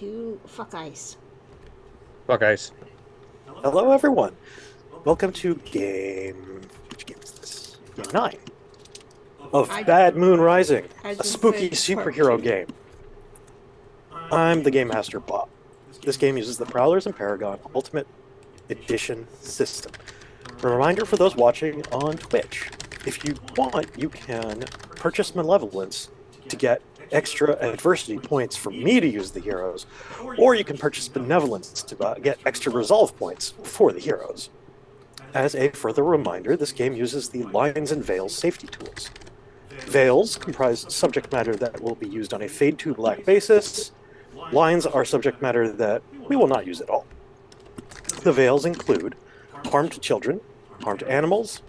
to Fuck Ice. Well, guys, Hello, everyone. Welcome to Which game is this? Game 9 of I Bad Moon Rising, I a just spooky said part superhero two. game. I'm the Game Master Bob. This game uses the Prowlers and Paragon Ultimate Edition system. A reminder for those watching on Twitch, if you want, you can purchase Malevolence to get extra adversity points for me to use the heroes, or you can purchase Benevolence to get extra resolve points for the heroes. As a further reminder, this game uses the Lines and Veils safety tools. Veils comprise subject matter that will be used on a fade to black basis. Lines are subject matter that we will not use at all. The veils include harmed children, harmed animals,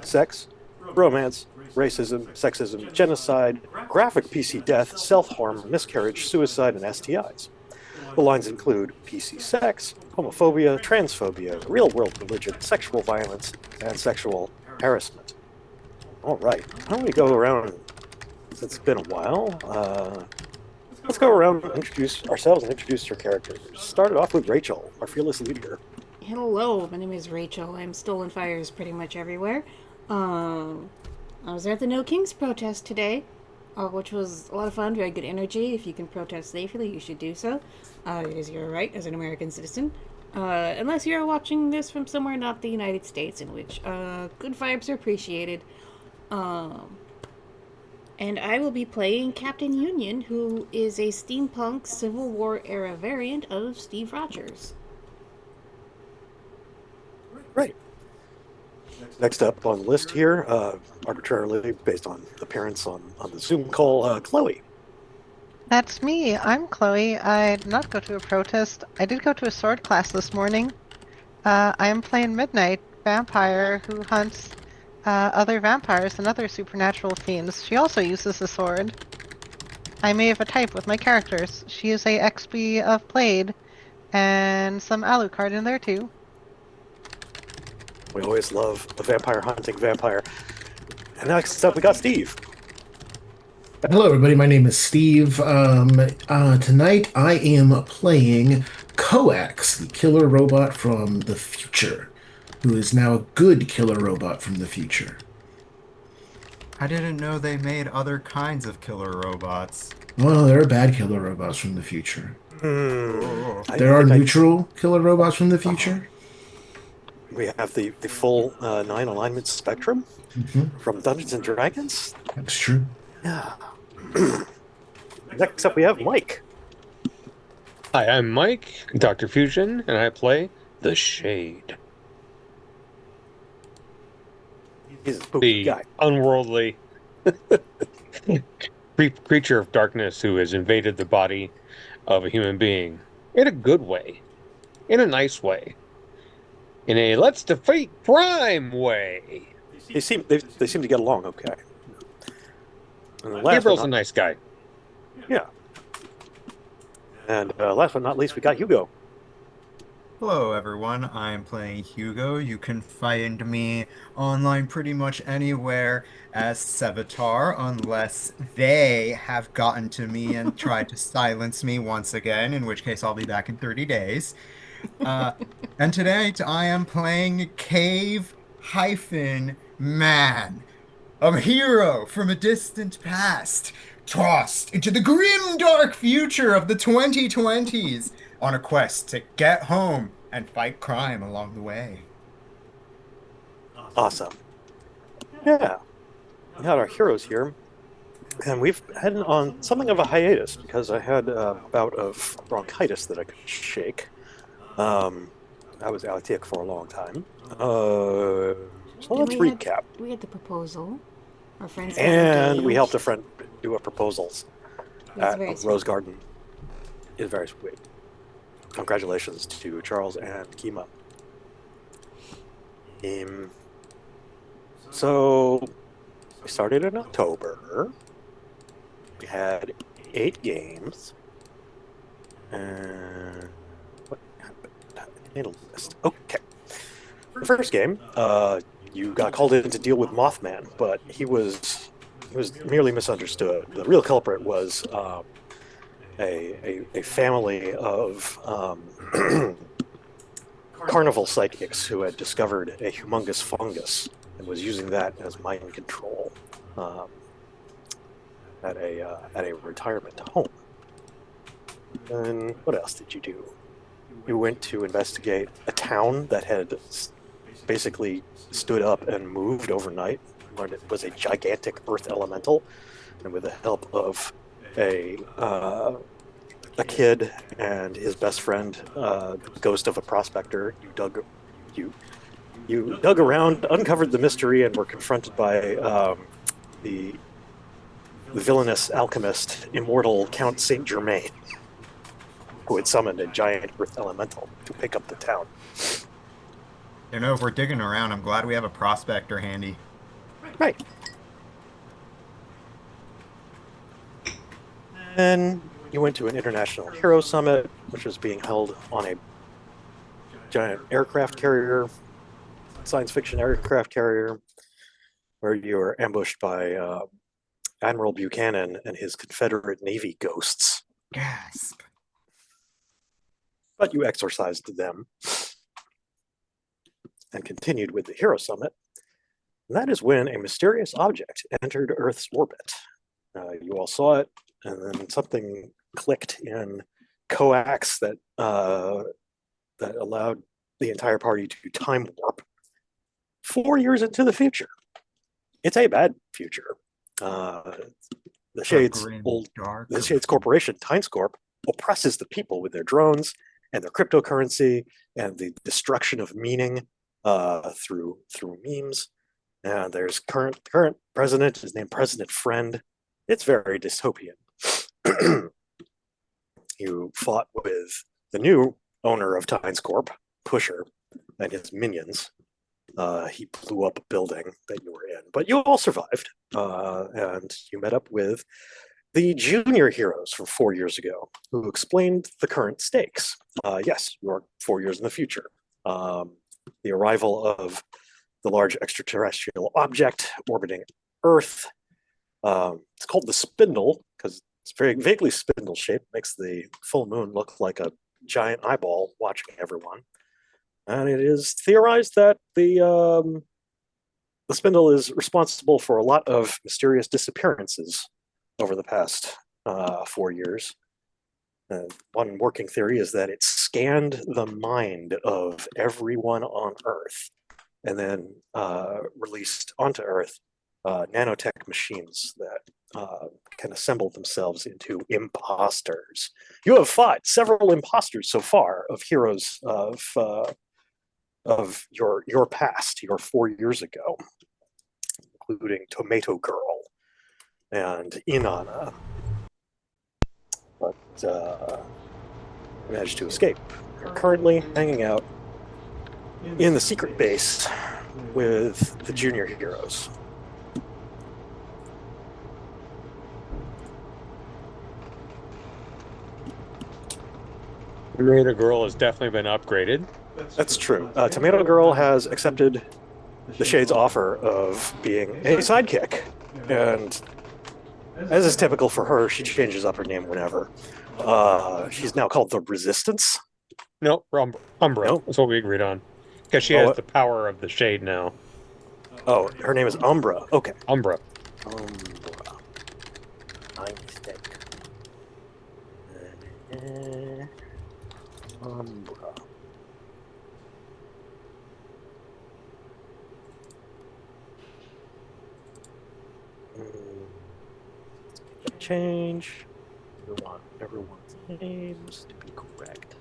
sex, romance, racism, sexism, genocide, graphic PC death, self-harm, miscarriage, suicide, and STIs. The lines include PC sex, homophobia, transphobia, real-world religion, sexual violence, and sexual harassment. All right, why don't we go around, since it's been a while, let's go around and introduce ourselves and introduce your characters. Started off with Rachel, our fearless leader. Hello, my name is Rachel. I'm stolen fires pretty much everywhere. Um, I was at the No Kings protest today, which was a lot of fun. Very good energy. If you can protest safely, you should do so. It is your right as an American citizen. Unless you're watching this from somewhere not the United States, in which good vibes are appreciated. Um, and I will be playing Captain Union, who is a steampunk Civil War era variant of Steve Rogers. Right. Next up on the list here, arbitrarily based on appearance on the Zoom call, Chloe. That's me. I'm Chloe. I did not go to a protest. I did go to a sword class this morning. I am playing Midnight, vampire who hunts other vampires and other supernatural fiends. She also uses a sword. I may have a type with my characters. She is a XP of Blade, and some Alucard in there too. We always love a vampire hunting vampire. And next up, we got Steve. Hello, everybody. My name is Steve. Tonight I am playing Coax, the killer robot from the future, who is now a good killer robot from the future. I didn't know they made other kinds of killer robots. Well, there are bad killer robots from the future. Oh. I There are think neutral killer robots from the uh, future. we have the full 9 alignment spectrum from Dungeons and Dragons. That's true. Yeah. Next up, we have Mike. hi, I'm Mike, Dr. Fusion, and I play the Shade, He's a spooky the guy. unworldly creature of darkness who has invaded the body of a human being in a good way, in a nice way, in a let's defeat crime way. They seem to get along okay. And Gabriel's a nice guy. yeah. And last but not least, we got Hugo. Hello, everyone. I'm playing Hugo. You can find me online pretty much anywhere as Sevatar, unless they have gotten to me and tried to silence me once again, in which case I'll be back in 30 days. Uh, and tonight I am playing Cave-Man. A hero from a distant past, tossed into the grim dark future of the 2020s on a quest to get home and fight crime along the way. Awesome. Yeah. We got our heroes here. And we've had on something of a hiatus because I had a bout of bronchitis that I couldn't shake. I was allocated for a long time. So let's recap. We had the proposal. Our friends got And we engaged. helped a friend do a proposals It was at very a sweet. Rose Garden. It's very sweet. Congratulations to Charles and Kima. So we started in October. We had 8 games. And what happened? I made a list. Okay. First game, you got called in to deal with Mothman, but he was merely misunderstood. The real culprit was a family of carnival psychics who had discovered a humongous fungus and was using that as mind control um, at a retirement home. And what else did you do? You went to investigate a town that had basically stood up and moved overnight. Learned it was a gigantic earth elemental, and with the help of a kid and his best friend, the ghost of a prospector, you you dug around, uncovered the mystery, and were confronted by the the villainous alchemist, immortal Count Saint Germain, who had summoned a giant earth elemental to pick up the town. If we're digging around, I'm glad we have a prospector handy. Right. Then you went to an international hero summit, which was being held on a giant aircraft carrier, science fiction aircraft carrier, where you were ambushed by Admiral Buchanan and his Confederate Navy ghosts. Gasp. But you exorcised them and continued with the Hero Summit. And that is when a mysterious object entered Earth's orbit. You all saw it, and then something clicked in coax that that allowed the entire party to time warp 4 years into the future. It's a bad future. The Shades the Shades Corporation, Tynescorp, oppresses the people with their drones and their cryptocurrency and the destruction of meaning through memes. And there's current president is named President Friend. It's very dystopian. You fought with the new owner of Tynescorp, Pusher, and his minions. He blew up a building that you were in, but you all survived, and you met up with the junior heroes from 4 years ago, who explained the current stakes. Yes, you are 4 years in the future. The arrival of the large extraterrestrial object orbiting Earth. It's called the Spindle because it's very vaguely spindle shaped, makes the full moon look like a giant eyeball watching everyone. And it is theorized that the spindle is responsible for a lot of mysterious disappearances over the past 4 years. One working theory is that it scanned the mind of everyone on Earth and then released onto Earth nanotech machines that can assemble themselves into imposters. You have fought several imposters so far of heroes of your past, your 4 years ago, including Tomato Girl and Inanna. But managed to escape. You're currently hanging out in the secret base with the junior heroes. Tomato Girl has definitely been upgraded. That's true. Tomato Girl has accepted the Shade's offer of being a sidekick, and as is typical for her, she changes up her name whenever. She's now called the Resistance. No, Umbra. Nope. That's what we agreed on. Because she has the power of the Shade now. Oh, her name is Umbra. Okay. Umbra. Umbra. My mistake. Umbra. Change. We want everyone's names to be correct.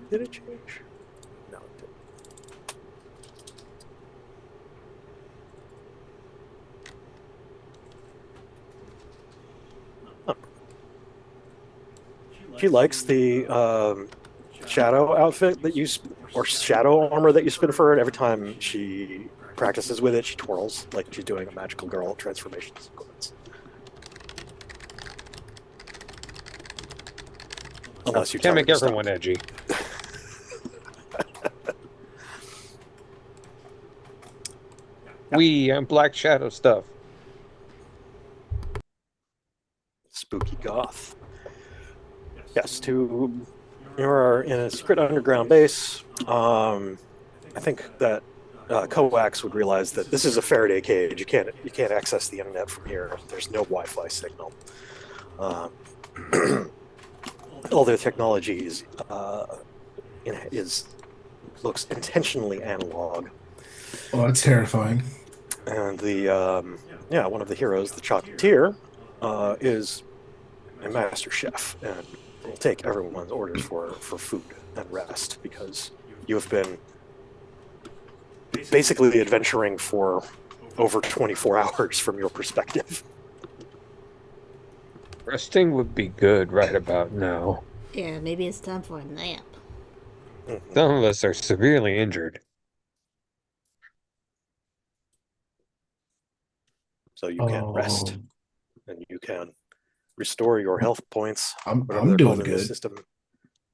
Did it change? No, it didn't. Huh. She likes the shadow outfit that you or shadow armor that you spin for her, and every time she practices with it, she twirls like she's doing a magical girl transformation sequence. Unless you can't make everyone edgy. We Black Shadow stuff. Goth. Yes, you're in a secret underground base. I think that Coax would realize that this is a Faraday cage. You can't access the internet from here. There's no Wi-Fi signal. Um, all their technology looks intentionally analog. Oh, that's terrifying. And one of the heroes, the Chocolatier, is a master chef and will take everyone's orders for food and rest because you have been basically adventuring for over 24 hours from your perspective. Resting would be good right about now. Yeah, maybe it's time for a nap. Some of us are severely injured. So you can rest Oh, and you can restore your health points, whatever I'm they're doing called in the good. system.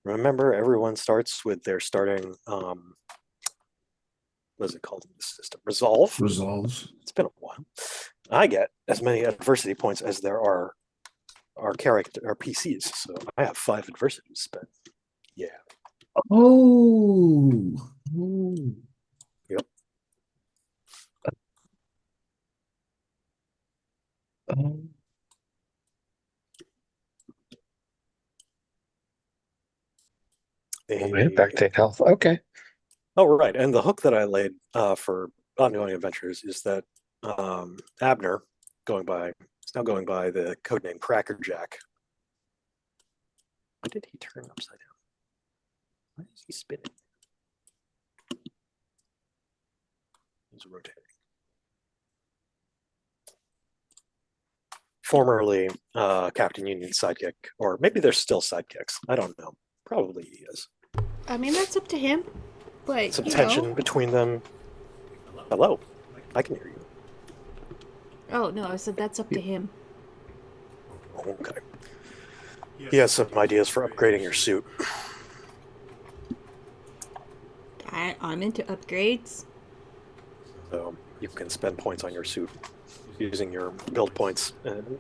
Remember, everyone starts with their starting, what is it called in the system? Resolve. Resolves. It's been a while. I get as many adversity points as there are character or PCs, so I have 5 adversity to spend. Yeah. Oh. Oh. Yep. Oh. Oh man, back to health. Okay. Oh, right. And the hook that I laid for ongoing adventures is that Abner, is now going by the codename Crackerjack. Why did he turn upside down? Why is he spinning? He's rotating. Formerly Captain Union's sidekick, or maybe they're still sidekicks. I don't know. Probably he is. I mean, that's up to him. But, Some you tension know. between them. Hello, I can hear you. Oh, no, I said that's up to him. Okay. He has some ideas for upgrading your suit. I'm into upgrades. So you can spend points on your suit using your build points and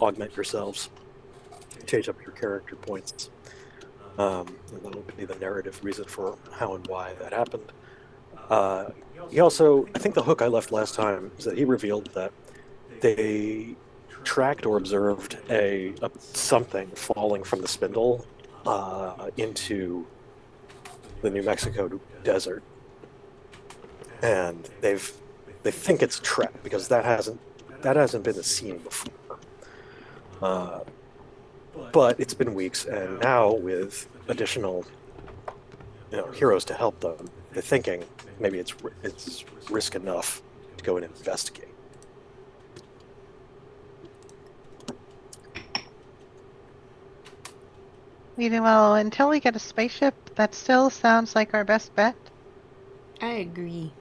augment yourselves. Change up your character points. And that'll be the narrative reason for how and why that happened. He also, I think the hook I left last time is that he revealed that they tracked or observed something falling from the spindle into the New Mexico desert, and they think it's a trap because that hasn't been seen before. But it's been weeks, and now with additional heroes to help them, they're thinking maybe it's risk enough to go and investigate. Well, until we get a spaceship, that still sounds like our best bet. I agree.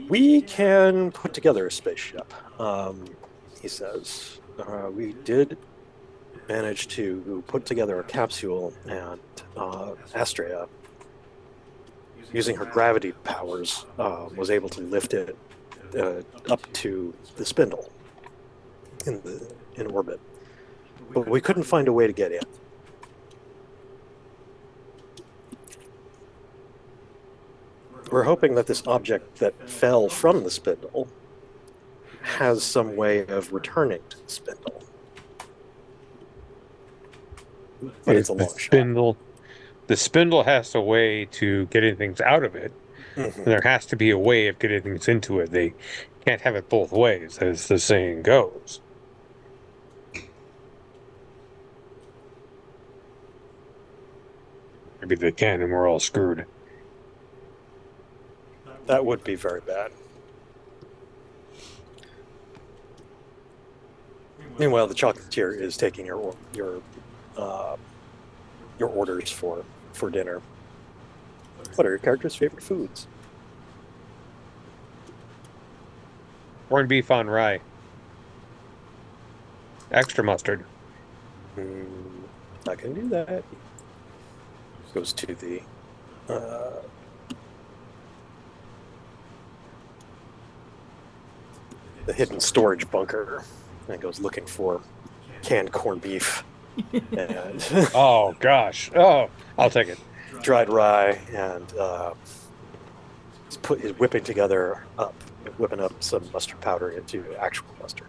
We can put together a spaceship, he says. We did manage to put together a capsule, and Astrea, using her gravity powers, was able to lift it up to the spindle in orbit. But we couldn't find a way to get in. We're hoping that this object that fell from the spindle has some way of returning to the spindle. But it's a long shot. The spindle has a way to getting things out of it, and there has to be a way of getting things into it. They can't have it both ways, as the saying goes. Maybe they can, and we're all screwed. That would be very bad. Meanwhile, the chocolatier is taking your orders for dinner. What are your character's favorite foods? Corned beef on rye. Extra mustard. I can do that. Goes to the the hidden storage bunker and goes looking for canned corned beef and Oh gosh. Oh, I'll take it. dried rye, and he's whipping up some mustard powder into actual mustard.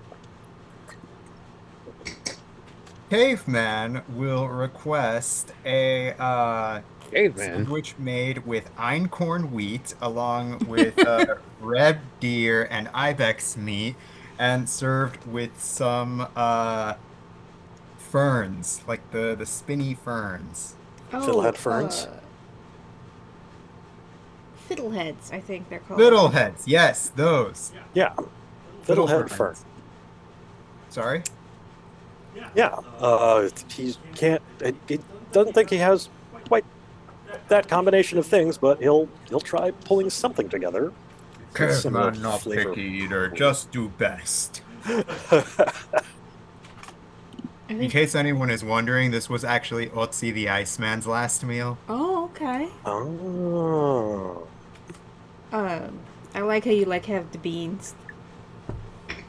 Caveman will request a Caveman. sandwich made with einkorn wheat along with red deer and ibex meat and served with some ferns, like the spinny ferns. Fiddlehead ferns? Fiddleheads, I think they're called. Fiddleheads, yes, those. Yeah, fiddlehead fern. Sorry? Yeah, he can't. He doesn't think he has quite that combination of things, but he'll try pulling something together. Similar Caveman, not flavor. picky eater, just do best. I In think. case anyone is wondering, this was actually Otzi the Iceman's last meal. Oh, okay. Oh, I like how you have the beans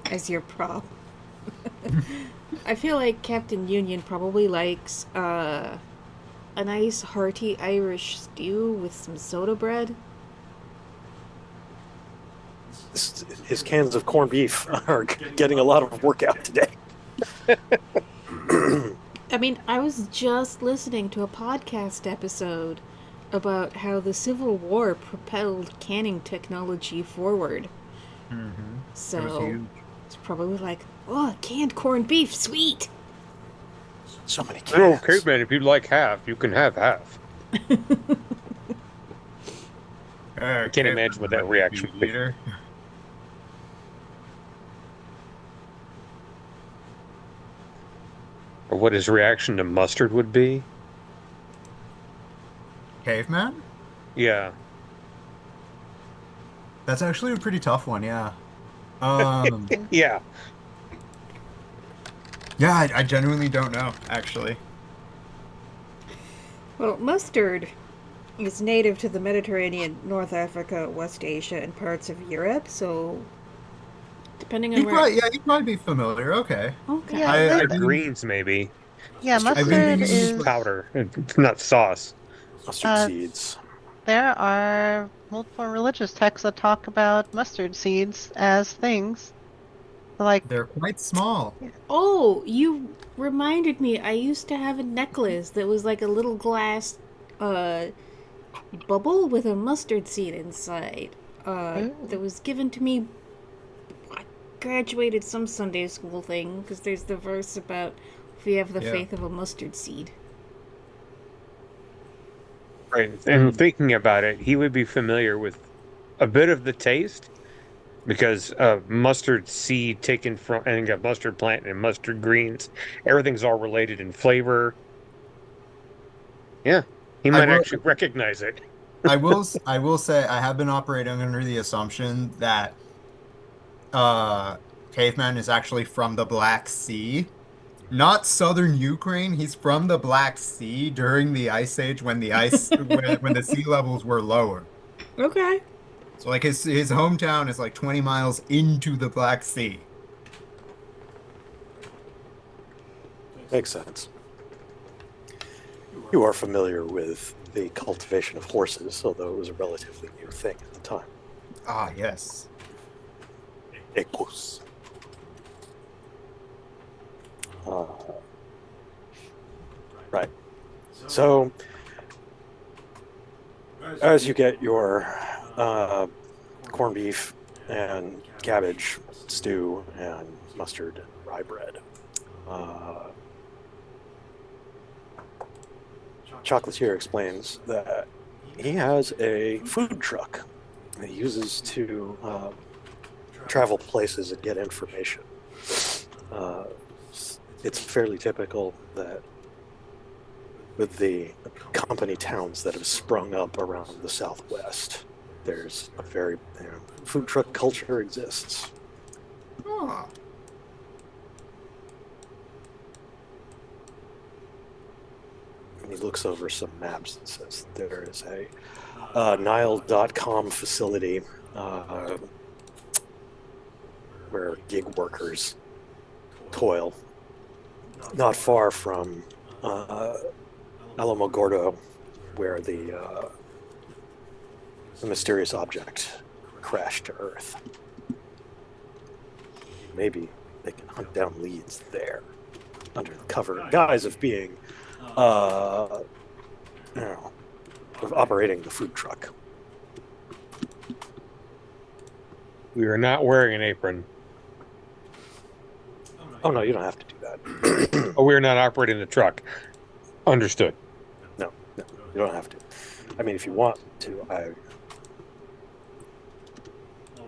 as your prop. I feel like Captain Union probably likes a nice hearty Irish stew with some soda bread. his cans of corned beef are getting a lot of workout today. I mean, I was just listening to a podcast episode about how the Civil War propelled canning technology forward. Mm-hmm. So it's probably like, oh, canned corned beef, sweet. So many Oh, cans. caveman, if you'd like half, you can have half. I can't imagine what that reaction would be. Eater. Or what his reaction to mustard would be. Caveman? Yeah. That's actually a pretty tough one, yeah. Yeah. Yeah, I genuinely don't know, actually. Well, mustard is native to the Mediterranean, North Africa, West Asia, and parts of Europe, so depending on where... He'd probably be familiar, okay. Okay. Yeah, I Or think- greens, maybe. Yeah, Mustard mustard greens. is. Powder, not sauce. Mustard seeds. There are multiple religious texts that talk about mustard seeds as things. Like, They're quite small. Oh, you reminded me. I used to have a necklace that was like a little glass bubble with a mustard seed inside. That was given to me. I graduated some Sunday school thing because there's the verse about if you have the Yeah. faith of a mustard seed. Right. And thinking about it, he would be familiar with a bit of the taste because mustard seed taken from, and got mustard plant and mustard greens. Everything's all related in flavor. Yeah. He might actually recognize it. I will say I have been operating under the assumption that Caveman is actually from the Black Sea. Not southern Ukraine. He's from the Black Sea during the Ice Age when the when the sea levels were lower. Okay. So like his hometown is like 20 miles into the Black Sea. Makes sense. You are familiar with the cultivation of horses, although it was a relatively new thing at the time. Ah, yes. Equus. Right. So, as you get your corned beef and cabbage stew and mustard and rye bread, Chocolatier explains that he has a food truck that he uses to travel places and get information. It's fairly typical that with the company towns that have sprung up around the Southwest, there's a very food truck culture exists. Oh. And he looks over some maps and says there is a Nile.com facility where gig workers toil, not far from Alamogordo, where the mysterious object crashed to Earth. Maybe they can hunt down leads there under the cover guise of being, of operating the food truck. We are not wearing an apron. Oh no, you don't have to do that. Oh, we are not operating the truck. Understood. No, you don't have to. I mean, if you want to, I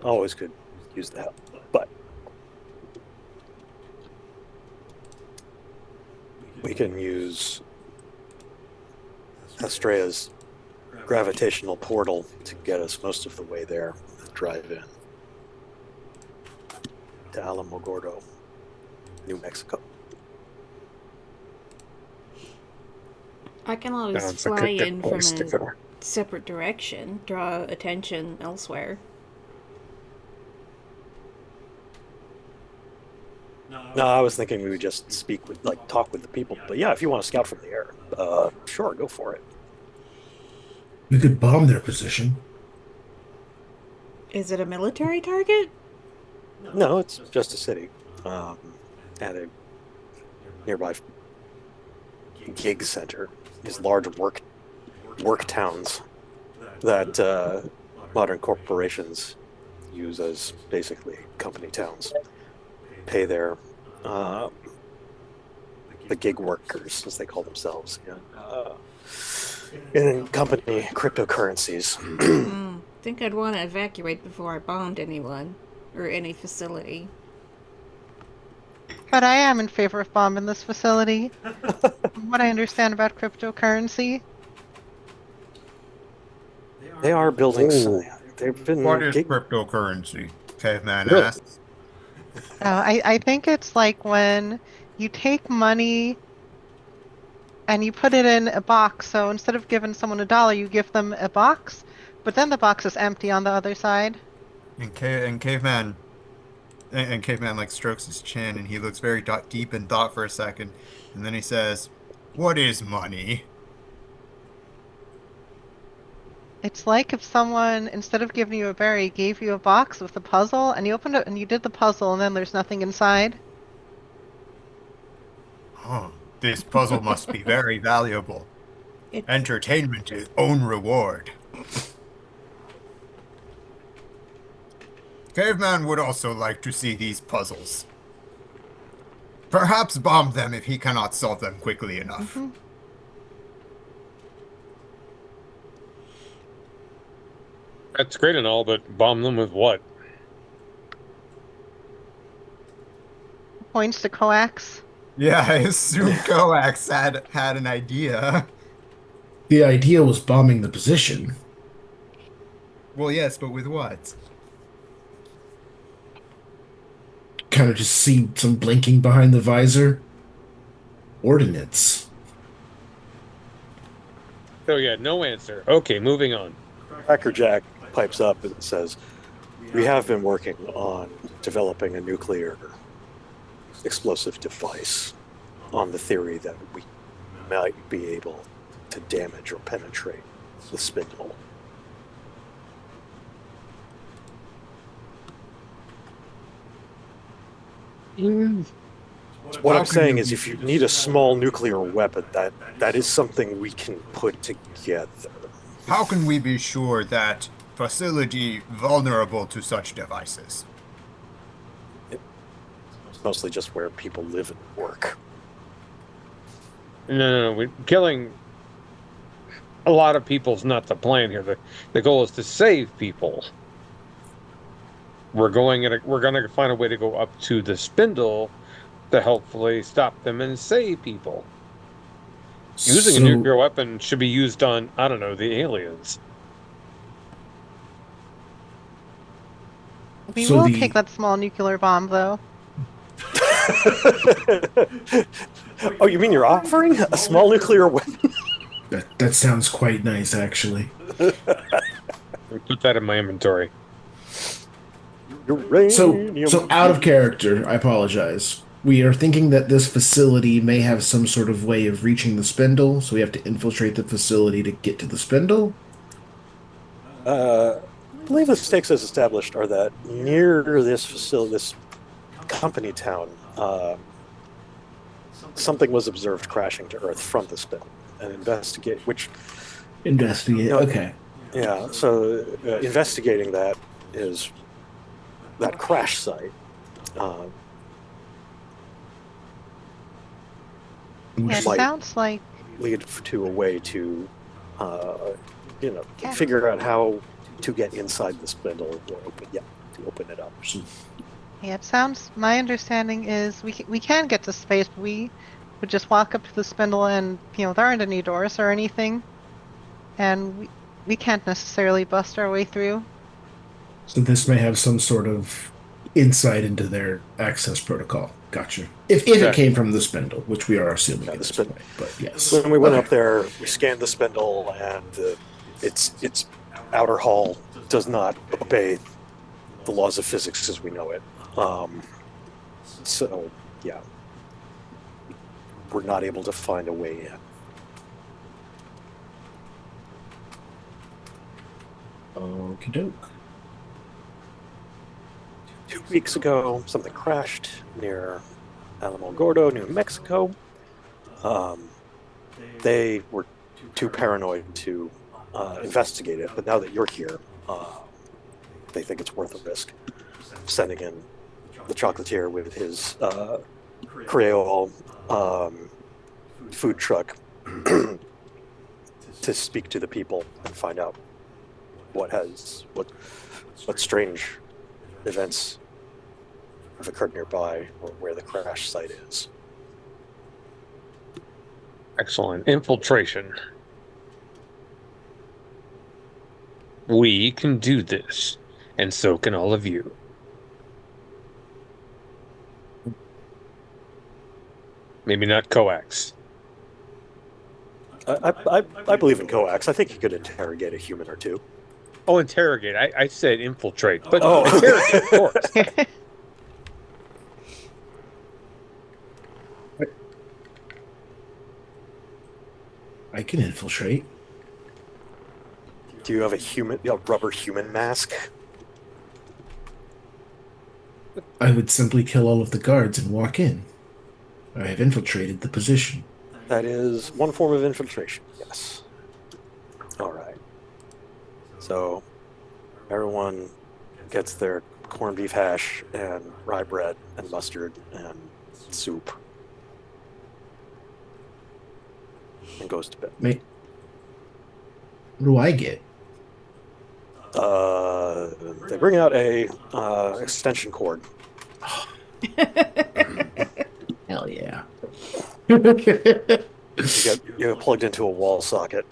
always could use the help, but we can use Astrea's gravitational portal to get us most of the way there. Drive in to Alamogordo, New Mexico. I can always Sounds a fly cryptic in from place to go. a separate direction, draw attention elsewhere. No, I was thinking we would just talk with the people. But yeah, if you want to scout from the air, sure, go for it. We could bomb their position. Is it a military target? No, it's just a city, and a nearby gig center. These large work towns that modern corporations use as basically company towns. Pay their the gig workers, as they call themselves, in company cryptocurrencies. Think I'd want to evacuate before I bombed anyone or any facility. But I am in favor of bombing this facility. From what I understand about cryptocurrency, They are building. Ooh. They've been What is cryptocurrency? Caveman Really? asks. I think it's like when you take money and you put it in a box. So instead of giving someone $1, you give them a box, but then the box is empty on the other side. And caveman like strokes his chin and he looks very deep in thought for a second, and then he says, "What is money?" It's like if someone, instead of giving you a berry, gave you a box with a puzzle, and you opened it and you did the puzzle, and then there's nothing inside. Huh. This puzzle must be very valuable. It's, Entertainment is own reward. Caveman would also like to see these puzzles. Perhaps bomb them if he cannot solve them quickly enough. That's great and all, but bomb them with what? Points to coax. Yeah, I assume Coax had an idea. The idea was bombing the position. Well, yes, but with what? Kind of just see some blinking behind the visor. Ordnance. Oh yeah, no answer. Okay, moving on. Crackerjack pipes up and says, "We have been working on developing a nuclear explosive device on the theory that we might be able to damage or penetrate the spindle." What How I'm can saying you is, be if you need a small nuclear weapon, that is something we can put together. How can we be sure that facility vulnerable to such devices? It's mostly just where people live and work. No. Killing a lot of people's not the plan here. The goal is to save people. We're going to find a way to go up to the spindle to hopefully stop them and save people. Using a nuclear weapon should be used on, I don't know, the aliens. We So will the- take that small nuclear bomb, though. Oh, you mean you're offering a small nuclear weapon? That sounds quite nice, actually. Put that in my inventory. Uranium. So out of character, I apologize. We are thinking that this facility may have some sort of way of reaching the spindle, so we have to infiltrate the facility to get to the spindle. I believe the stakes as established are that near this facility, this company town, something was observed crashing to Earth from the spindle, and investigate which, Investigate. no, Okay. yeah. So investigating that is that crash site. Uh, Yeah, which it might sounds like lead to a way to, uh, yeah, figure out how to get inside the spindle or to open it up. yeah, it sounds. My understanding is we can get to space, but we would just walk up to the spindle, and there aren't any doors or anything, and we can't necessarily bust our way through. So this may have some sort of insight into their access protocol. Gotcha. If it Okay. came from the spindle, which we are assuming Yeah, at the this spin. point, but yes. When we went Okay. up there, we scanned the spindle, and its outer hull does not obey the laws of physics as we know it. So yeah, we're not able to find a way in. Okie doke. 2 weeks ago, something crashed near Alamo Gordo, New Mexico. They were too paranoid to investigate it, but now that you're here, they think it's worth a risk. Sending in the chocolatier with his Creole food truck to speak to the people and find out what strange events have occurred nearby or where the crash site is. Excellent. Infiltration. We can do this, and so can all of you. Maybe not coax. I believe in coax. I think he could interrogate a human or two. Oh, interrogate. I said infiltrate, but Oh. interrogate, of course. I can infiltrate. Do you have a rubber human mask? I would simply kill all of the guards and walk in. I have infiltrated the position. That is one form of infiltration, yes. All right. So everyone gets their corned beef hash and rye bread and mustard and soup and goes to bed. What do I get? They bring out a extension cord. Hell yeah. You get plugged into a wall socket.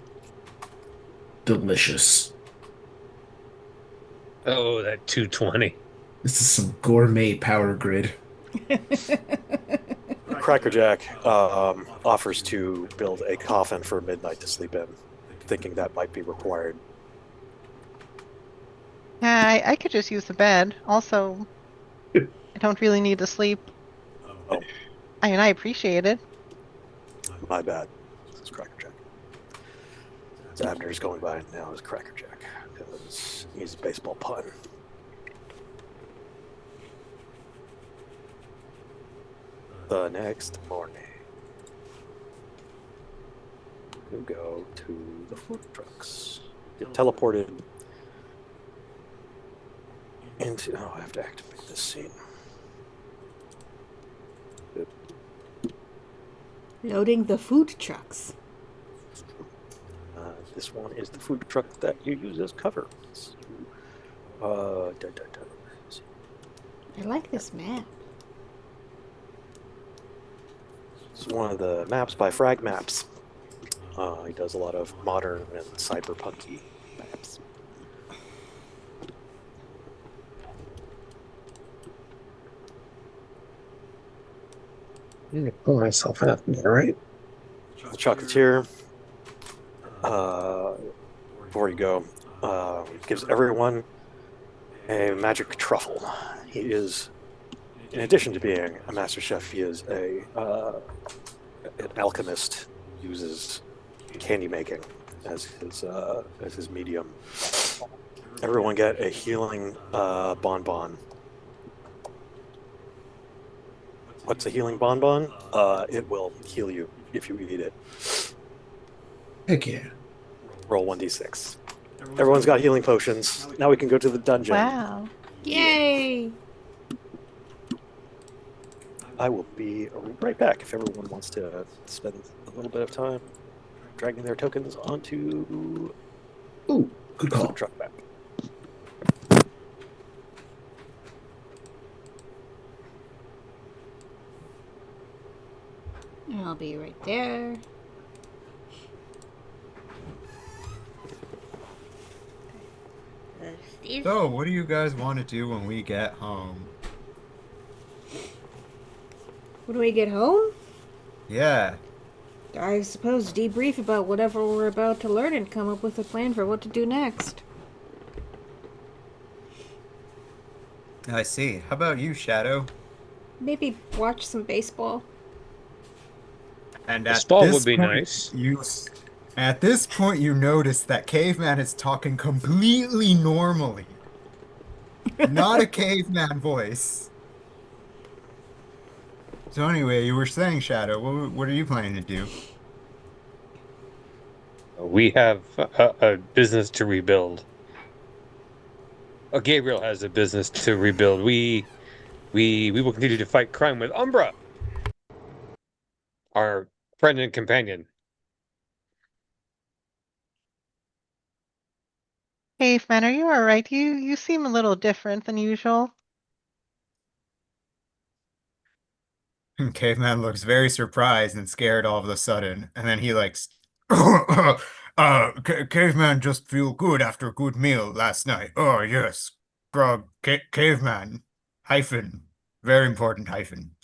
Delicious. Oh, that 220. This is some gourmet power grid. Crackerjack offers to build a coffin for Midnight to sleep in, thinking that might be required. Yeah, I could just use the bed. Also, I don't really need to sleep. Oh. I mean, I appreciate it. My bad. This is Crackerjack. So Abner's going by now as Crackerjack because he's a baseball pun. The next morning, you go to the food trucks. Get teleported into. Oh, I have to activate this scene. Loading the food trucks. This one is the food truck that you use as cover. I like this map. This is one of the maps by Frag Maps. He does a lot of modern and cyberpunky maps. I'm gonna pull myself out there, right? The chocolatier, before you go, gives everyone a magic truffle. He is, in addition to being a master chef, he is an alchemist. Uses candy making as his medium. Everyone get a healing bonbon. What's a healing bonbon? It will heal you if you eat it. Heck yeah. Roll 1d6. Everyone's got healing potions. Now we can go to the dungeon. Wow. Yay! I will be right back if everyone wants to spend a little bit of time dragging their tokens onto Ooh, good the call. food truck map. I'll be right there. Steve? So, what do you guys want to do when we get home? When we get home, Yeah. I suppose debrief about whatever we're about to learn and come up with a plan for what to do next. I see. How about you, Shadow? Maybe watch some baseball. And This at ball this would be point, nice. at this point, you notice that Caveman is talking completely normally. Not a caveman voice. So anyway, you were saying, Shadow, what are you planning to do? We have a business to rebuild. Gabriel has a business to rebuild. We will continue to fight crime with Umbra, our friend and companion. Caveman, are you alright? You seem a little different than usual. Caveman looks very surprised and scared all of a sudden, and then he like, Caveman just feel good after a good meal last night. Oh yes, grog, Caveman, hyphen, very important hyphen.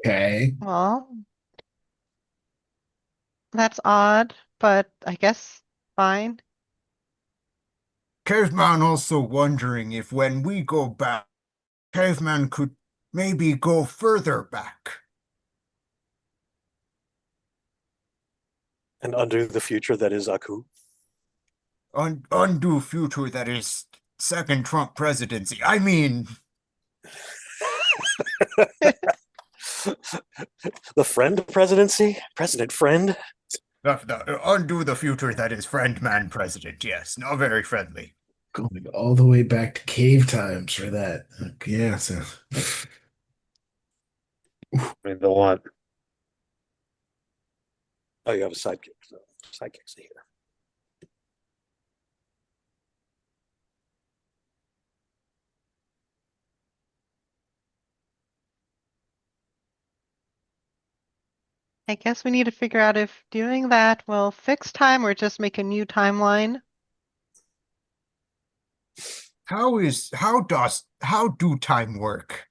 Okay. Well, that's odd, but I guess fine. Caveman also wondering if when we go back, Caveman could maybe go further back. And undo the future that is Aku. Undo future that is second Trump presidency. I mean, The friend presidency? President friend? undo the future that is friend man president. Yes, not very friendly. Going all the way back to cave times for that. Yeah, so I mean, the one. Oh, you have a sidekick. So sidekicks are here. I guess we need to figure out if doing that will fix time or just make a new timeline. How do time work?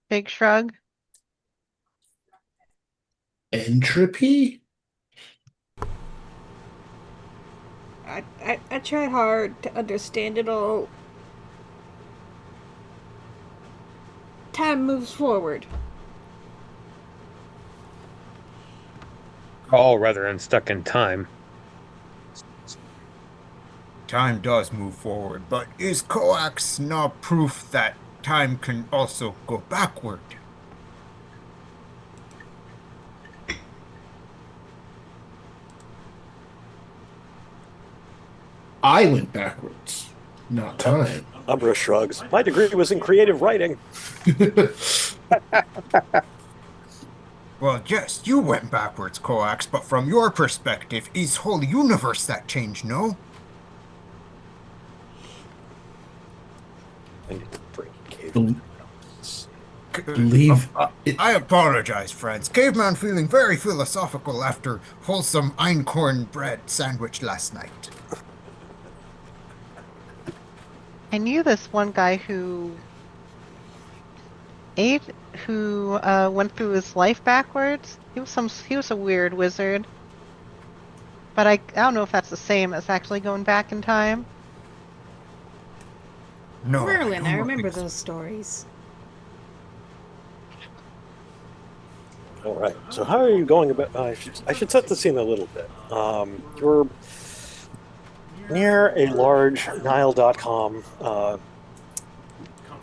Big shrug. entropy? I try hard to understand it all. Time moves forward. All rather unstuck in time. Time does move forward, but is coax not proof that time can also go backward? I went backwards, not time. Umbra shrugs. My degree was in creative writing. Well, yes, you went backwards, coax, but from your perspective, is whole universe that changed, no? I need to bring Bel- caveman around. Believe it. I apologize, friends. Caveman feeling very philosophical after wholesome einkorn bread sandwich last night. I knew this one guy who 8 who went through his life backwards. He was a weird wizard. But I don't know if that's the same as actually going back in time. No, I Merlin, I don't remember think so. those stories. All right. So how are you going about? I should set the scene a little bit. You're near a large Nile.com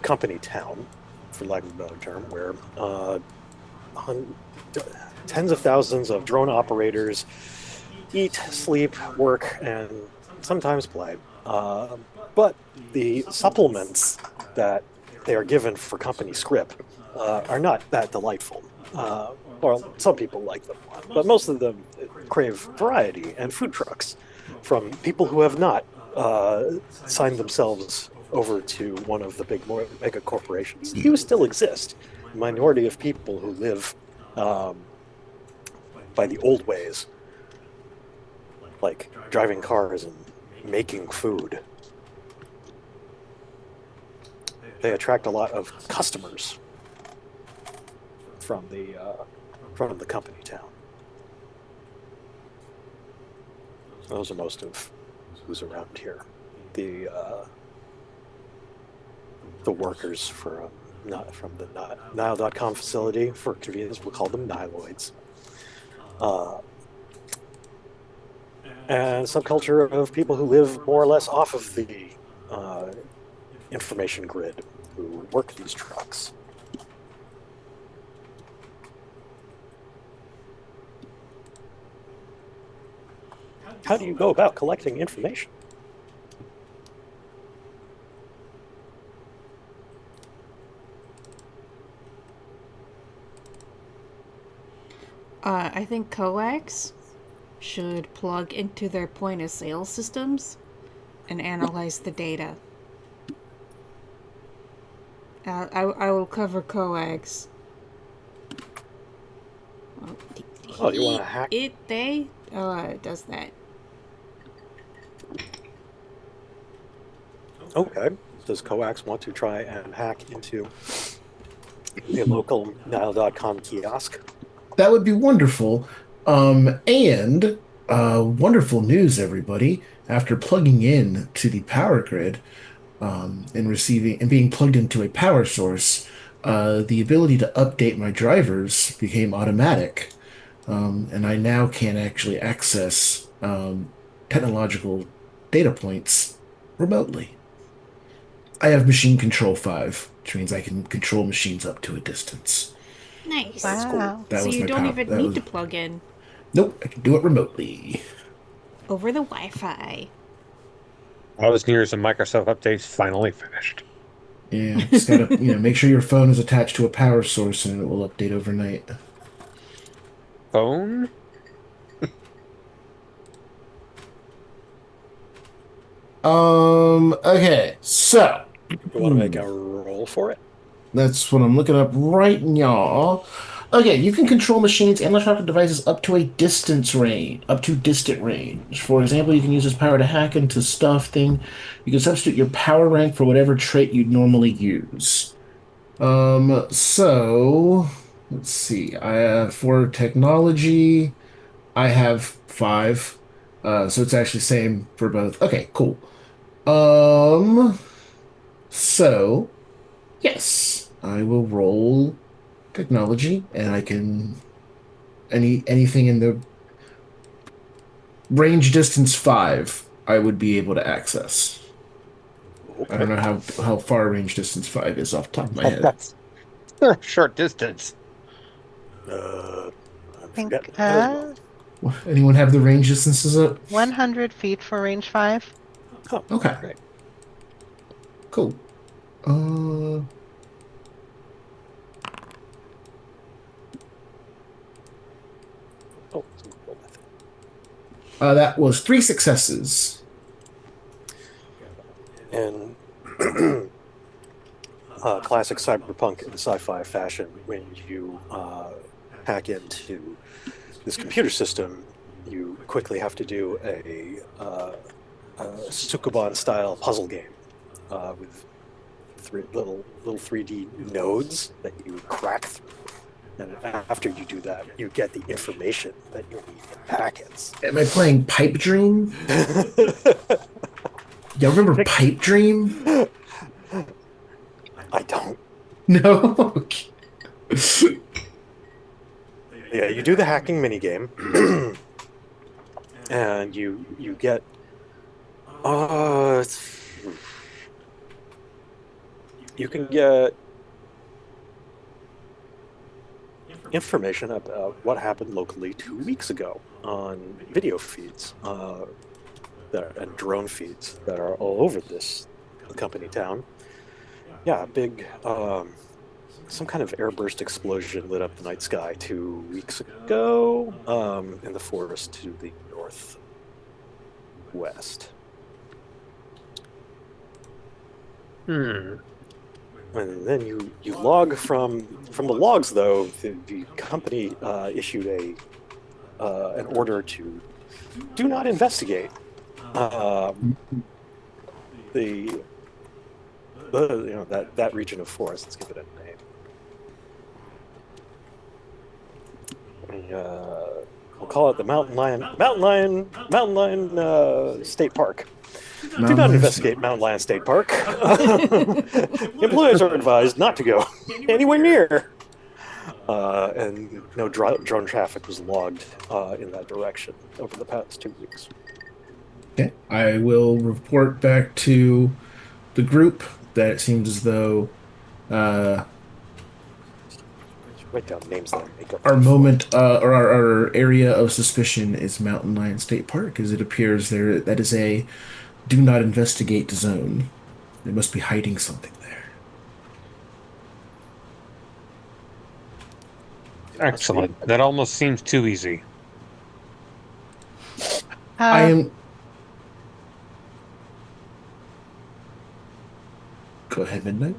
company town, for lack of a better term, where tens of thousands of drone operators eat, sleep, work, and sometimes play. But the supplements that they are given for company script are not that delightful. Well, some people like them, but most of them crave variety and food trucks from people who have not signed themselves over to one of the big mega corporations. Do still exist. A minority of people who live by the old ways, like driving cars and making food. They attract a lot of customers from the company town. Those are most of who's around here. The workers for not from the Nile.com facility, for convenience, we'll call them Niloids. And subculture of people who live more or less off of the information grid, who work these trucks. How do you go about collecting information? I think coax should plug into their point of sale systems and analyze the data. I will cover coax. Oh, you want to hack? It does that. Okay. Does Coax want to try and hack into a local Nile.com kiosk? That would be wonderful. And wonderful news, everybody. After plugging in to the power grid and receiving and being plugged into a power source, the ability to update my drivers became automatic. And I now can actually access technological data points remotely. I have machine control 5, which means I can control machines up to a distance. That's Nice. cool. Wow. That So was you my don't power. even That need was to plug in Nope. I can do it remotely. over the Wi-Fi. All this news and Microsoft updates finally finished. Yeah, just gotta make sure your phone is attached to a power source and it will update overnight. Phone? Okay, so You want to make a roll for it? that's what I'm looking up right now. Okay, you can control machines and electronic devices up to distant range. For example, you can use this power to hack into stuff thing. You can substitute your power rank for whatever trait you'd normally use. So let's see. For technology, I have 5. So it's actually same for both. Okay, cool. Um, so yes, I will roll technology, and I can anything in the range distance 5, I would be able to access. I Okay. don't know how far range distance 5 is off the top of my head. That's short distance. I'm I think forgetting as well. Anyone have the range distances up? 100 feet for range 5. Oh, Okay, great. cool. Uh, Oh, some cool method. that was 3 successes. And classic cyberpunk and sci-fi fashion, when you hack into this computer system, you quickly have to do a Sukuban style puzzle game with little 3D nodes that you crack through. And after you do that, you get the information that you need in packets. Am I playing Pipe Dream? Y'all remember Pipe Dream? I don't. No. Okay. Yeah, you do the hacking minigame, and you get you can get information about what happened locally 2 weeks ago on video feeds and drone feeds that are all over this company town. Yeah, a big some kind of airburst explosion lit up the night sky 2 weeks ago in the forest to the northwest. Hmm. And then you log from the logs, though. The company issued an order to do not investigate the that region of forest. Let's give it a name. We'll call it the Mountain Lion State Park. Do not investigate Mountain Lion State Park. Employees are advised not to go anywhere near. And no drone traffic was logged in that direction over the past 2 weeks. Okay. I will report back to the group that it seems as though Write down names that make up our the floor. moment or our area of suspicion is Mountain Lion State Park, as it appears there that is a do not investigate zone. They must be hiding something there. Excellent. That almost seems too easy. I am. Go ahead, Midnight.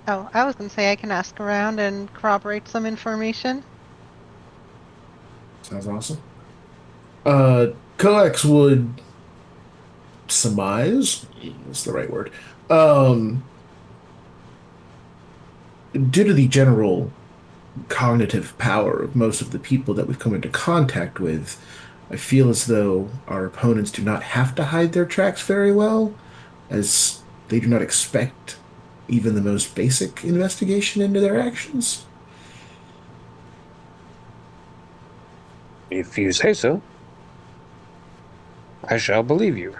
Oh, I was going to say I can ask around and corroborate some information. Sounds awesome. Coax would surmise, that's the right word, due to the general cognitive power of most of the people that we've come into contact with, I feel as though our opponents do not have to hide their tracks very well, as they do not expect even the most basic investigation into their actions. If you say so, I shall believe you.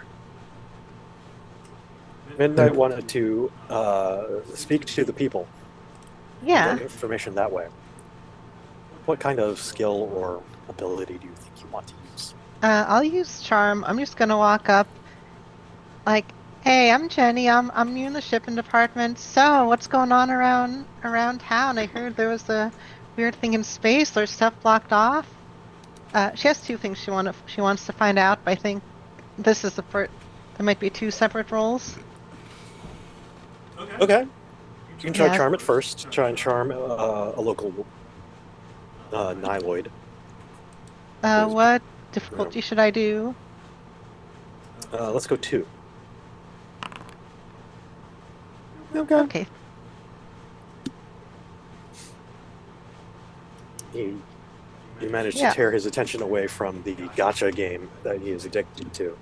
Midnight wanted to speak to the people. Yeah. Get information that way. What kind of skill or ability do you think you want to use? I'll use charm. I'm just gonna walk up, like, "Hey, I'm Jenny. I'm new in the shipping department. So, what's going on around town? I heard there was a weird thing in space. There's stuff blocked off." She has two things she wants to find out, but I think this is the first. There might be two separate roles. Okay. You can try Yeah. charm at first. Try and charm a local Niloid. What difficulty should I do? Let's go 2. Okay. You managed Yeah. to tear his attention away from the gacha game that he is addicted to.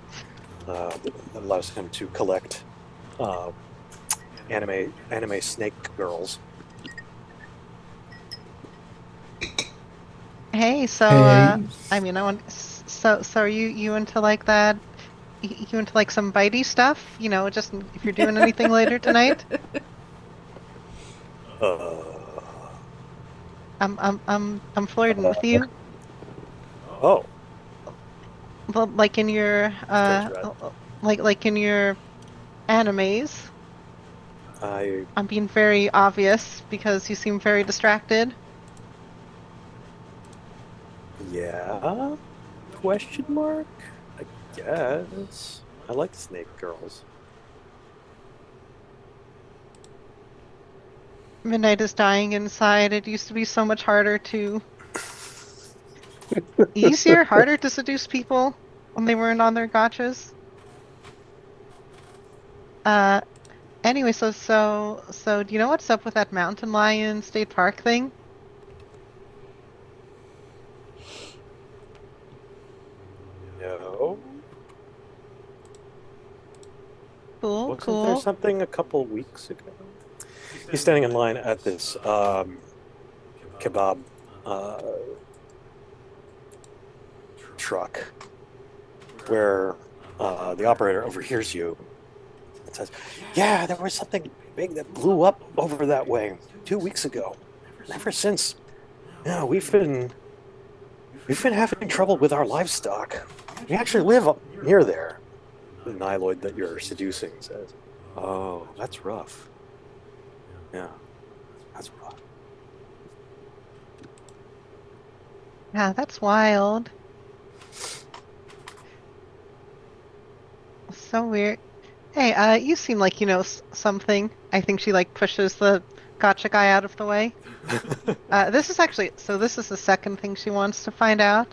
That allows him to collect anime snake girls. Hey, so Hey. I mean, I want. So are you into like that? You into like some bitey stuff? You know, just if you're doing anything later tonight. Uh, I'm flirting with you. oh, Well, like in your Strange red. like in your animes. I I'm being very obvious because you seem very distracted. yeah? Question mark? I guess. I like snake girls. Midnight is dying inside. It used to be so much harder to harder to seduce people when they weren't on their gotchas. Anyway, so do you know what's up with that mountain lion state park thing? No. Cool, Wasn't there cool. something a couple weeks ago? He's standing in line at this kebab uh, truck where the operator overhears you and says, "Yeah, there was something big that blew up over that way 2 weeks ago. And ever since, yeah, we've been having trouble with our livestock. We actually live up near there." The Niloid that you're seducing says, "Oh, that's rough. Yeah, that's rough." Yeah, that's wild. So weird. Hey, you seem like you know something. I think she like pushes the gotcha guy out of the way. This is actually, so this is the second thing she wants to find out.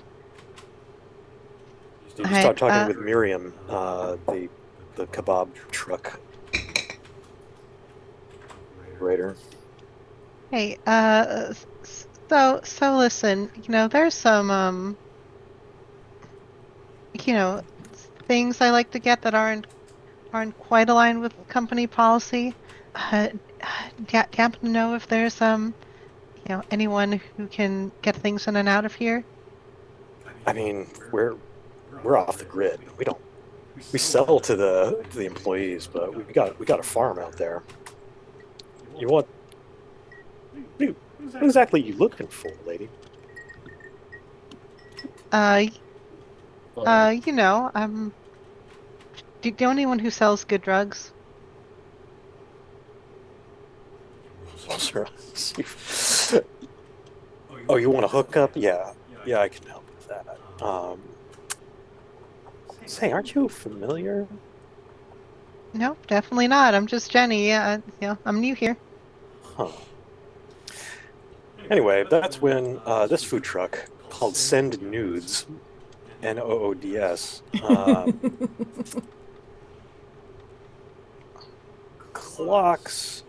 You I, start talking with Miriam, the kebab truck operator. hey, so listen, there's some, you know, things I like to get that aren't quite aligned with company policy. Do you happen to know if there's, anyone who can get things in and out of here? I mean, we're off the grid. We sell to the employees, but we got a farm out there. You want what exactly you looking for, lady? Uh, do you know anyone who sells good drugs? Sir. Oh, you want to hook up? Yeah, yeah, I can help with that. Say, aren't you familiar? No, definitely not. I'm just Jenny. Yeah, I'm new here. Huh. Anyway, that's when this food truck called Send Nudes, Noods, clocks,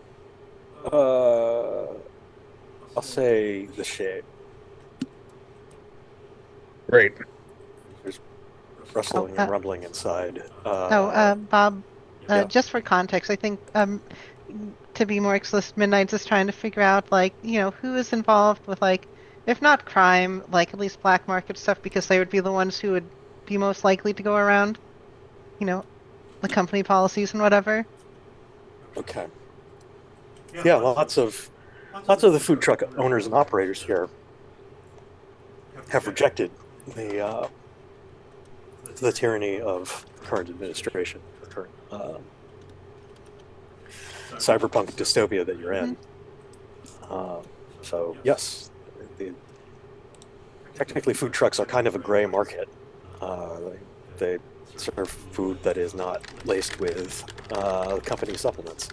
I'll say the shade. Great. There's Oh, rustling and rumbling inside. Bob, Yeah, just for context, I think to be more explicit, Midnight's is trying to figure out like, who is involved with like, if not crime, like at least black market stuff, because they would be the ones who would be most likely to go around, you know, the company policies and whatever. okay. Yeah, lots of the food truck owners and operators here have rejected the tyranny of current administration, the current cyberpunk dystopia that you're Hmm. in. So yes, the, technically food trucks are kind of a gray market. They serve food that is not laced with company supplements.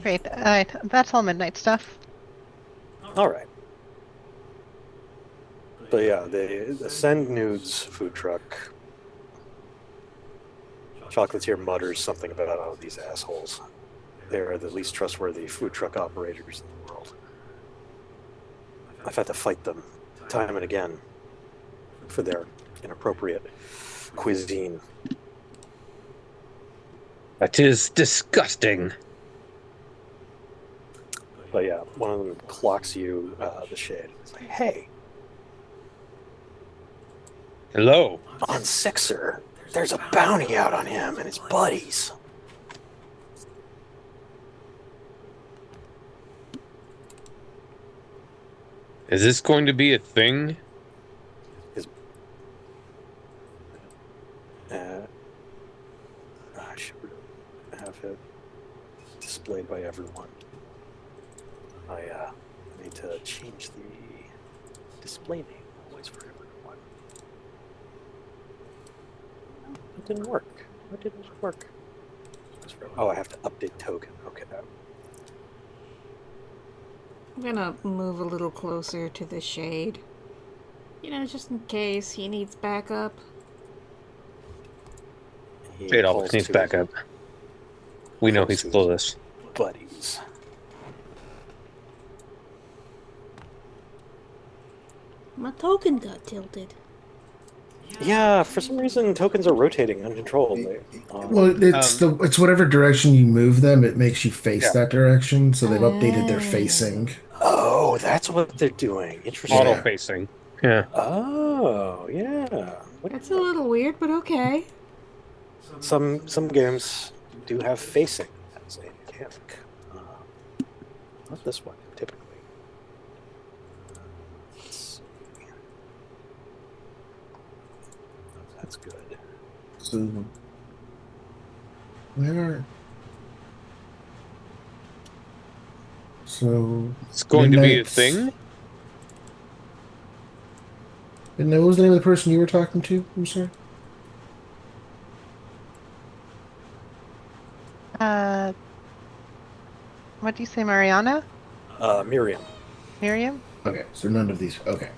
Great. All right, that's all Midnight stuff. All right. But yeah, the Send Nudes food truck. Chocolatier mutters something about, "Oh, these assholes. They are the least trustworthy food truck operators in the world. I've had to fight them time and again for their inappropriate cuisine." That is disgusting. But yeah, one of them clocks you the shade. It's like, "Hey, Hello. on Sixer, there's a bounty out on him and his buddies." Is this going to be a thing? His, uh, I should have it displayed by everyone. I need to change the display name always for everyone. It didn't work. Why didn't it work? Oh, I have to update token. Okay. I'm gonna move a little closer to the shade. Just in case he needs backup. He It always calls needs to backup. We know he's close clueless. buddies. My token got tilted. Yeah, for some reason tokens are rotating uncontrollably. Well, it's whatever direction you move them, it makes you face Yeah. that direction. So they've updated their Ah. facing. Oh, that's what they're doing. Interesting. Auto Yeah. facing. Yeah. Oh, yeah. That's a little weird, but okay. Some games do have facing as a mechanic. Not this one, typically. Let's see. That's good. So where? So It's going to be a Midnight's- thing. And what was the name of the person you were talking to? I'm sorry. What do you say, Mariana? Miriam. Miriam? Okay, so none of these. Okay,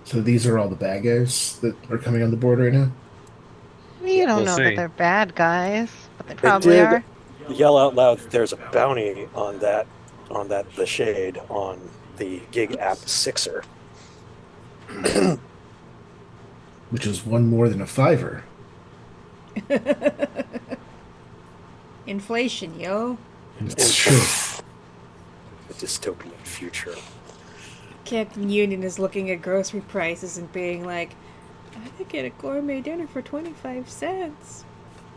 so these are all the bad guys that are coming on the board right now. You don't we'll know see. that they're bad guys, but they They probably did are. yell out loud that there's a bounty on that the shade on the gig app Sixer. Which is one more than a $5. Inflation, yo. It's true. The dystopian future. Captain Union is looking at grocery prices and being like, I could get a gourmet dinner for 25 cents.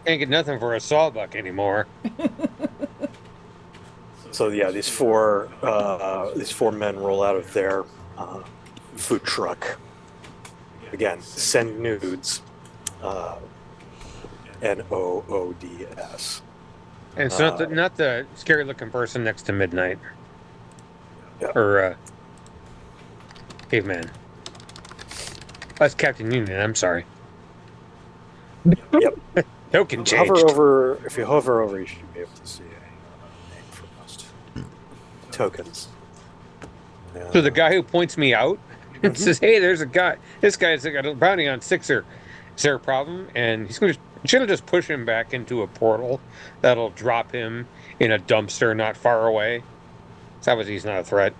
Can't get nothing for a sawbuck anymore. So yeah, these four men roll out of their food truck. Again, send nudes. NOODS. And it's not the scary looking person next to Midnight. Yeah. Or Caveman. That's Captain Union, I'm sorry. Yep. Token changed. If you hover over, you should be able to see a name for most tokens. So the guy who points me out and says, hey, there's a guy. This guy's got a bounty on Sixer. Is there a problem? And he's going to should have just push him back into a portal that'll drop him in a dumpster not far away. So that was he's not a threat.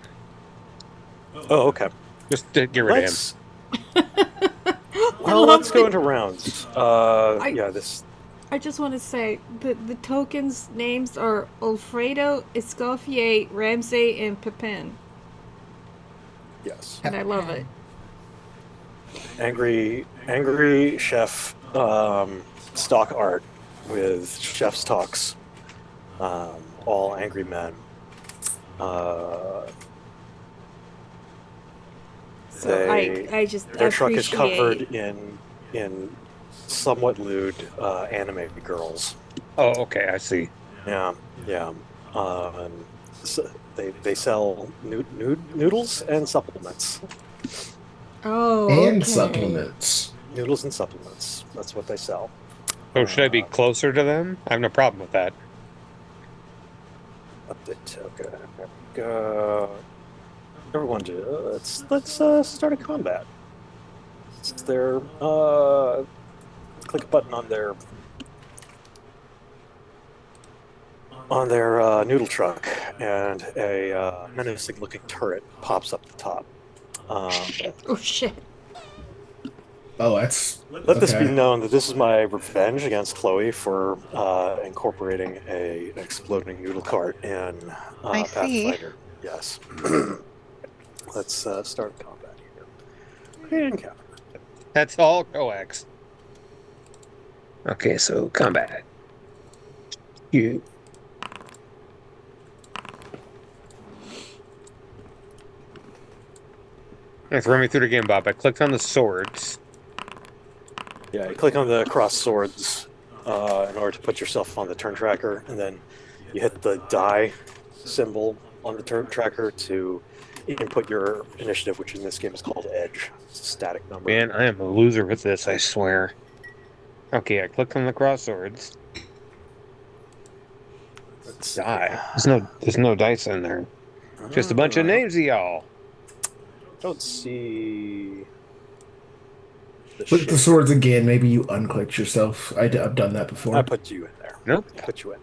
Oh, okay. Just to get rid of him. Well, let's go into rounds. This. I just want to say the tokens' names are Alfredo, Escoffier, Ramsey, and Pepin. Yes. And I love it. Angry chef stock art with chef's talks. All angry men. Their truck is covered in somewhat lewd anime girls. Oh, okay, I see. Yeah. So they sell noodles and supplements. Oh, And okay. supplements. Noodles and supplements. That's what they sell. So should I be closer to them? I have no problem with that. Update token. There we go. Everyone, let's start a combat. It's their click a button on their noodle truck, and a menacing-looking turret pops up the top. Oh shit. Oh, that's Let this be okay. known that this is my revenge against Chloe for incorporating an exploding noodle cart in I see. Pathfinder. Yes. Let's start combat here. Encounter. That's all coax. Okay, so combat. You. Throw me through the game, Bob. I clicked on the swords. Yeah, you click on the cross swords in order to put yourself on the turn tracker, and then you hit the die symbol on the turn tracker to input your initiative, which in this game is called Edge. It's a static number. Man, I am a loser with this, I swear. Okay, I click on the cross swords. Let's Die. There's no dice in there. Just a bunch of names of y'all. Don't see. With the swords again, maybe you unclicked yourself. I've done that before. I put you in there. Nope. I put you in.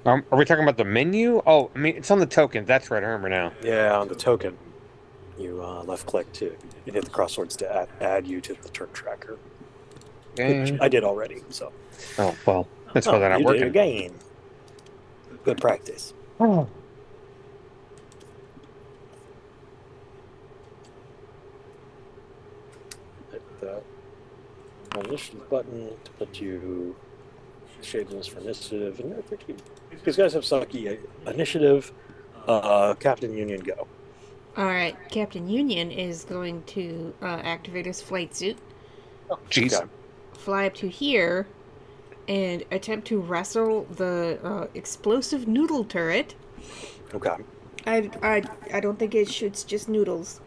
Are we talking about the menu? Oh, I mean, it's on the token. That's right. I remember now. Yeah, on the token, you left click to and hit the crosswords to add you to the turn tracker, which Okay. I did already. So, Oh, well, that's why oh, they're not you did it working. again. Good practice. Oh. Hit the initiative button to put you shadiness for initiative, and these guys have sucky initiative. Captain Union, go. Alright, Captain Union is going to activate his flight suit, Jeez. Okay. fly up to here, and attempt to wrestle the explosive noodle turret. Okay. I don't think it shoots just noodles.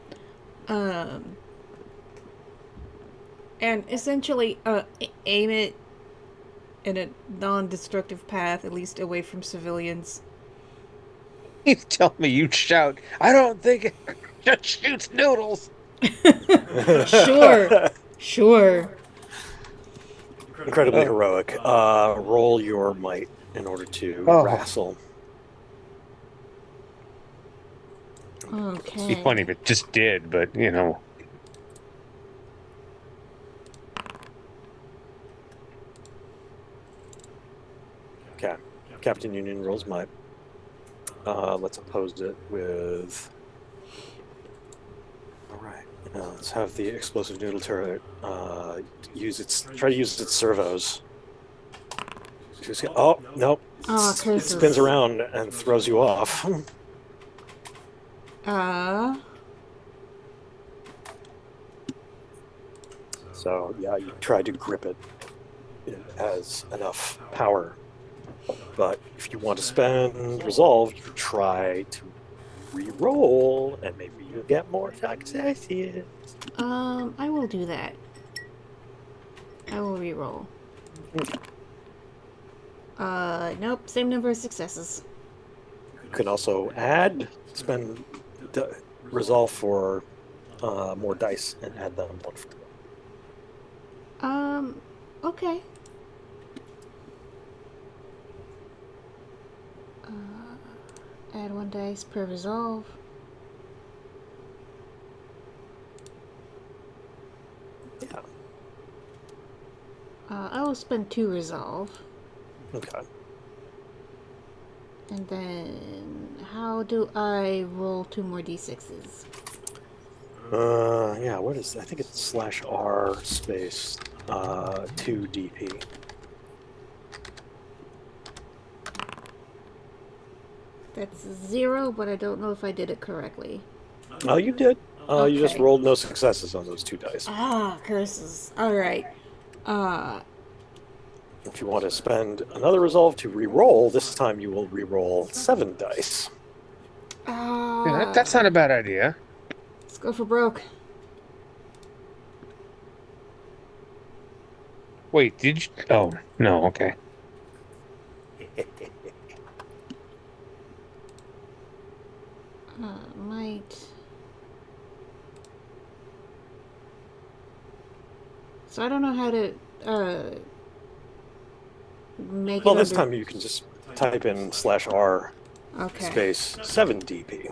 Um, and essentially aim it in a non-destructive path, at least away from civilians. You tell me you shout. I don't think it just shoots noodles. Sure, sure. Incredibly Oh. heroic. Roll your might in order to Oh. wrestle. Be funny if Okay. it just did, but you know. Okay. Captain Union rolls might. Let's oppose it with. All right. Let's have the explosive noodle turret try to use its servos. Oh nope! Oh, It curses. spins around and throws you off. Uh, So yeah, you try to grip it. It has enough power, but if you want to spend resolve, you try to re-roll, and maybe you'll get more successes. I will do that. I will re-roll. Nope, same number of successes. You can also spend resolve for more dice and add them one for one. Okay. Add one dice per resolve. Yeah. I will spend 2 resolve. Okay. And then, how do I roll 2 more d6s? Yeah. What is? I think it's slash R space 2 DP. That's 0, but I don't know if I did it correctly. Oh, you did. You just Okay. rolled no successes on those 2 dice. Ah, curses. Alright. If you want to spend another resolve to re-roll, this time you will re-roll 7 dice. Yeah, that's not a bad idea. Let's go for broke. Wait, did you? Oh, no, okay. Might. So I don't know how to make Well, it this under... time you can just type in slash R Okay. space 7 DP.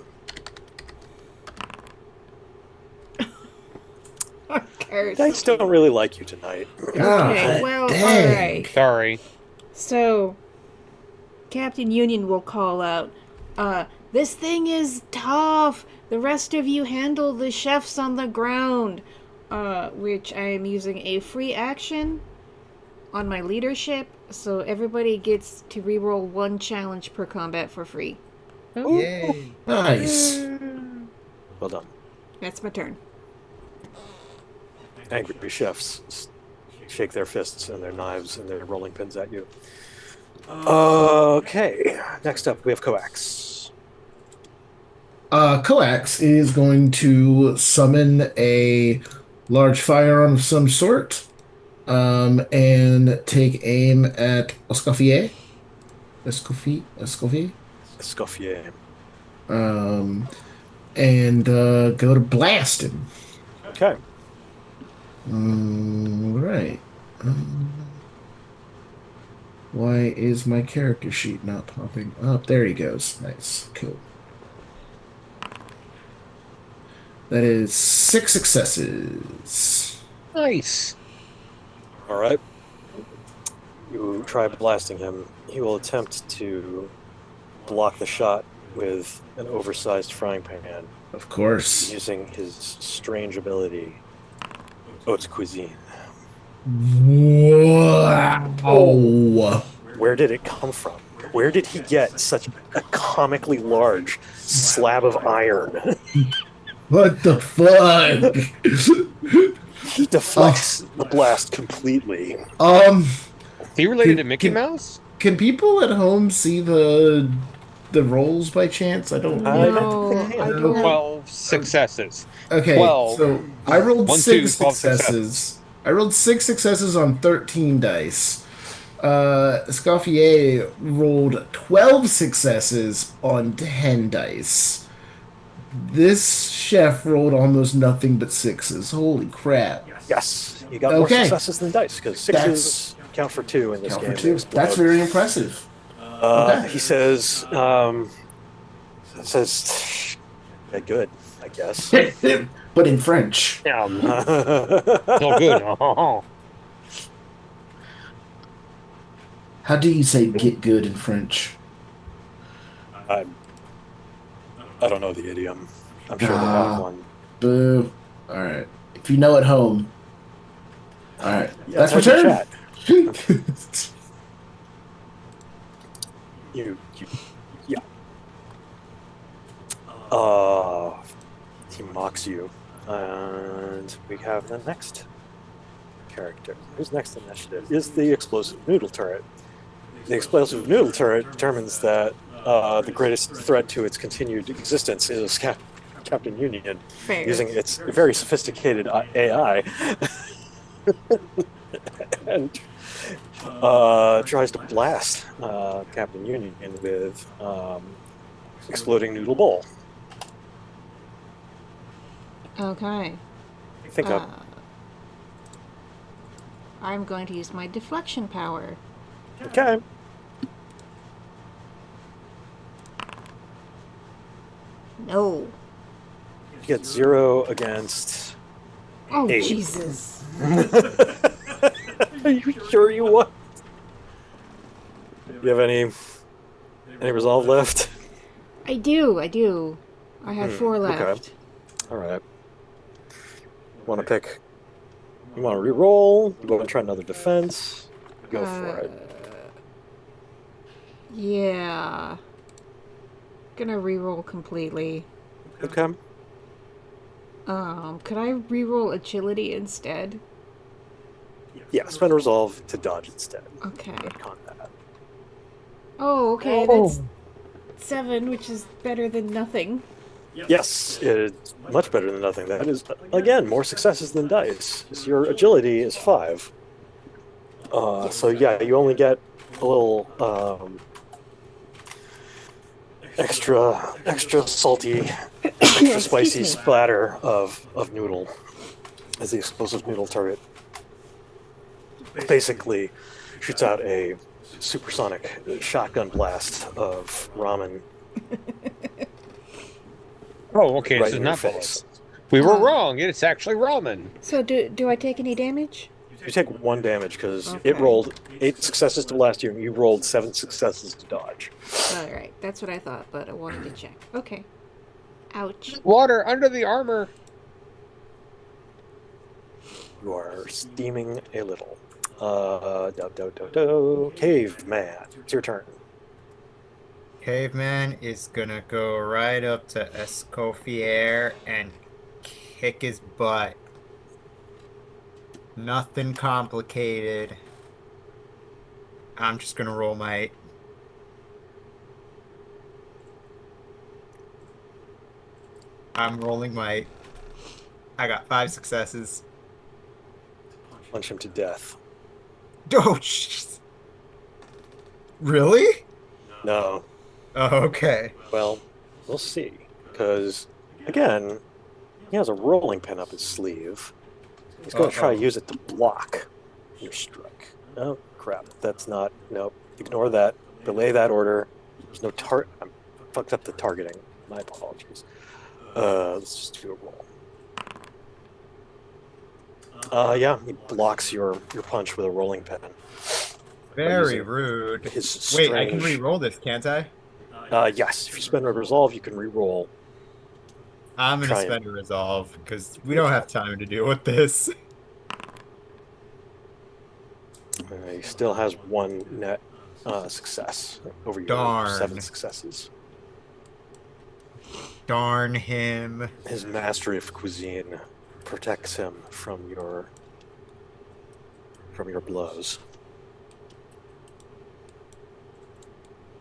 Curse. Dice don't really like you tonight. Okay, well, dang. alright. Sorry. So, Captain Union will call out, this thing is tough! The rest of you handle the chefs on the ground! Which I am using a free action on my leadership, so everybody gets to reroll 1 challenge per combat for free. Yay. Nice. Well done. That's my turn. Angry chefs shake their fists and their knives and their rolling pins at you. Okay. Next up, we have Coax. Coax is going to summon a large firearm of some sort, and take aim at Escoffier. Escoffier. Escoffier. Um, and go to blast him. Okay. Right. Why is my character sheet not popping up? There he goes. Nice. Cool. That is 6 successes. Nice. All right. You try blasting him. He will attempt to block the shot with an oversized frying pan Of course. using his strange ability, haute cuisine. Wow. Where did it come from? Where did he get such a comically large slab of iron? What the fuck? He deflects the blast completely. Um, He related to Mickey Mouse? can people at home see the rolls by chance? I don't. I don't think No, I can. I No. don't. 12 successes. Okay, 12. so I rolled 1, 2, 6 12 successes. I rolled 6 successes on 13 dice. Escoffier rolled 12 successes on 10 dice. This chef rolled almost nothing but 6s. Holy crap. Yes, you got more Okay. successes than dice because sixes count for 2 in this Count game. for They 2. explode. That's very impressive. Okay. He says, "Yeah, good, I guess." But in French. It's all good. How do you say get good in French? I don't know the idiom. I'm sure they have Ah, one. boo. Alright. If you know at home. Alright. Yeah, That's my type in turn. chat. Yeah. He mocks you, and we have the next character. Who's next in initiative? Is the explosive noodle turret. The explosive noodle turret determines that the greatest threat to its continued existence is Captain Union, Fair. using its very sophisticated AI, and tries to blast Captain Union with exploding noodle bowl. Okay. Think up. I'm going to use my deflection power. Okay. No. You get 0 against Oh, 8. Jesus. Are you sure you want? Do you have any resolve left? I do. I have 4 left. Okay. All right. Want to pick? You want to re-roll? You want to try another defense? Go for it. Yeah. Gonna re-roll completely. Okay. Could I re-roll agility instead? Yeah, spend resolve to dodge instead. Okay. Combat. Oh, okay, that's 7, which is better than nothing. Yes, it's much better than nothing. That is, again, more successes than dice. Your agility is 5. So yeah, you only get a little extra salty, extra spicy me. splatter of noodle as the explosive noodle turret basically shoots out a supersonic shotgun blast of ramen. Oh, okay. Right This is in your not face. bullets. We were wrong. It's actually ramen. So do I take any damage? You take 1 damage because Okay. it rolled 8 successes to last year, and you rolled 7 successes to dodge. Alright, that's what I thought, but I wanted to check. Okay. Ouch. Water under the armor. You are steaming a little. Caveman, it's your turn. Caveman is gonna go right up to Escoffier and kick his butt. Nothing complicated. I'm just gonna roll my... I'm rolling my... I got 5 successes. Punch him to death. Oh, jeez. Really? No. Oh, okay. Well, we'll see. Because, again, he has a rolling pin up his sleeve. He's going to try to use it to block your strike. Oh, crap. That's not... Nope. Ignore that. Belay that order. There's no I fucked up the targeting. My apologies. Let's just do a roll. Yeah, he blocks your punch with a rolling pin. Very using rude. His Wait, I can strange. re-roll this, can't I? Yes, if you spend a resolve, you can re-roll. I'm gonna Try and spend a resolve because we don't have time to deal with this. he still has one net success over your 7 Darn. successes. Darn him. His mastery of cuisine protects him from your blows.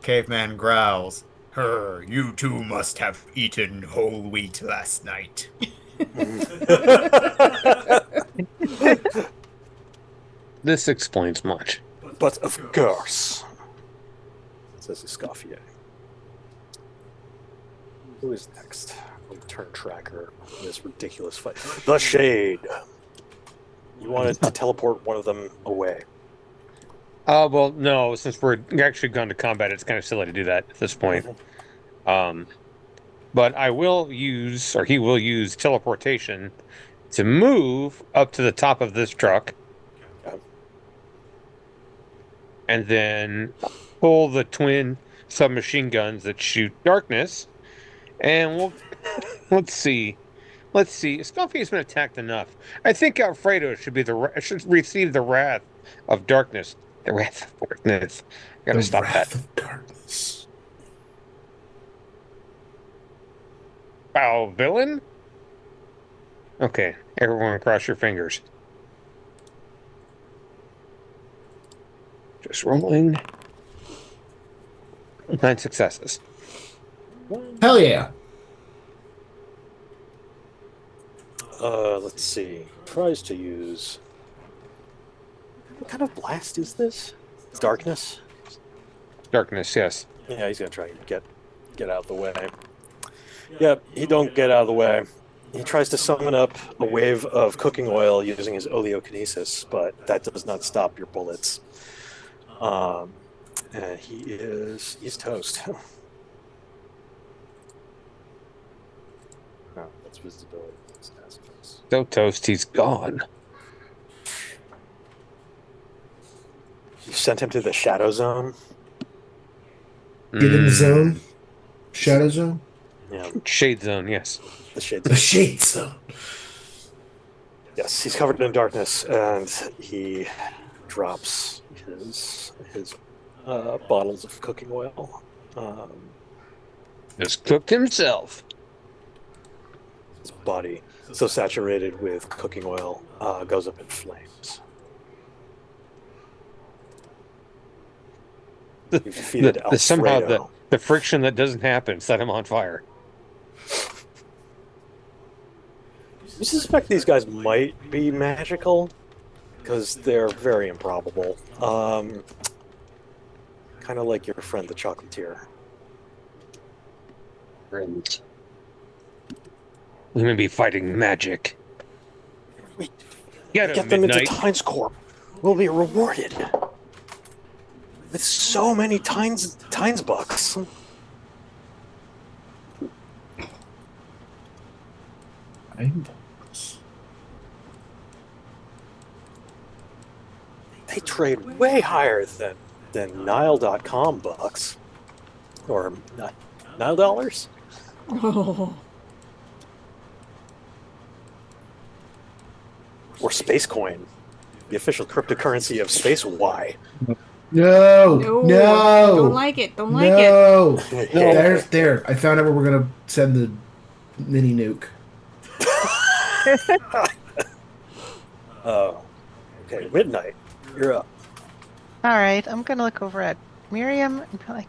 Caveman growls. You two must have eaten whole wheat last night. This explains much. But of course, says Escoffier. Who is next? Turn tracker in this ridiculous fight. The Shade. You wanted to teleport one of them away. Well, no, since we're actually gone to combat, it's kind of silly to do that at this point. But I will use, or he will use teleportation to move up to the top of this truck. Okay. And then pull the twin submachine guns that shoot darkness. And let's see. Scuffy has been attacked enough. I think Alfredo should receive the wrath of darkness. The wrath of darkness. I gotta The stop Wrath that. of Darkness. Foul villain. Okay, everyone, cross your fingers. Just rolling. 9 successes. Hell yeah. Let's see. Tries to use. What kind of blast is this? It's darkness. Darkness, yes. Yeah, he's gonna try and get out of the way. Yep, he don't get out of the way. He tries to summon up a wave of cooking oil using his oleokinesis, but that does not stop your bullets. And he's toast. Oh, that's visibility. So toast, he's gone. You sent him to the shadow zone. Hidden Zone. Shadow Zone. Yeah, Shade zone, yes. the shade The zone. Shade Zone. Yes, he's covered in darkness, and he drops his bottles of cooking oil. Just cooked himself. His body, so saturated with cooking oil, goes up in flames. You defeated Somehow Alfredo. the friction that doesn't happen set him on fire. You suspect these guys might be magical because they're very improbable. Kind of like your friend the chocolatier. And we may be fighting magic. Wait, Get him, get them into Midnight. Tynes Corp. We'll be rewarded with so many Tynes bucks. They trade way higher than Nile.com bucks. Or Nile dollars? Oh. Or Space Coin, the official cryptocurrency of Space Y. No. Don't like it. Don't like it. No. There. I found out where we're gonna send the mini nuke. Oh, okay. Midnight, you're up. All right, I'm gonna look over at Miriam and be like,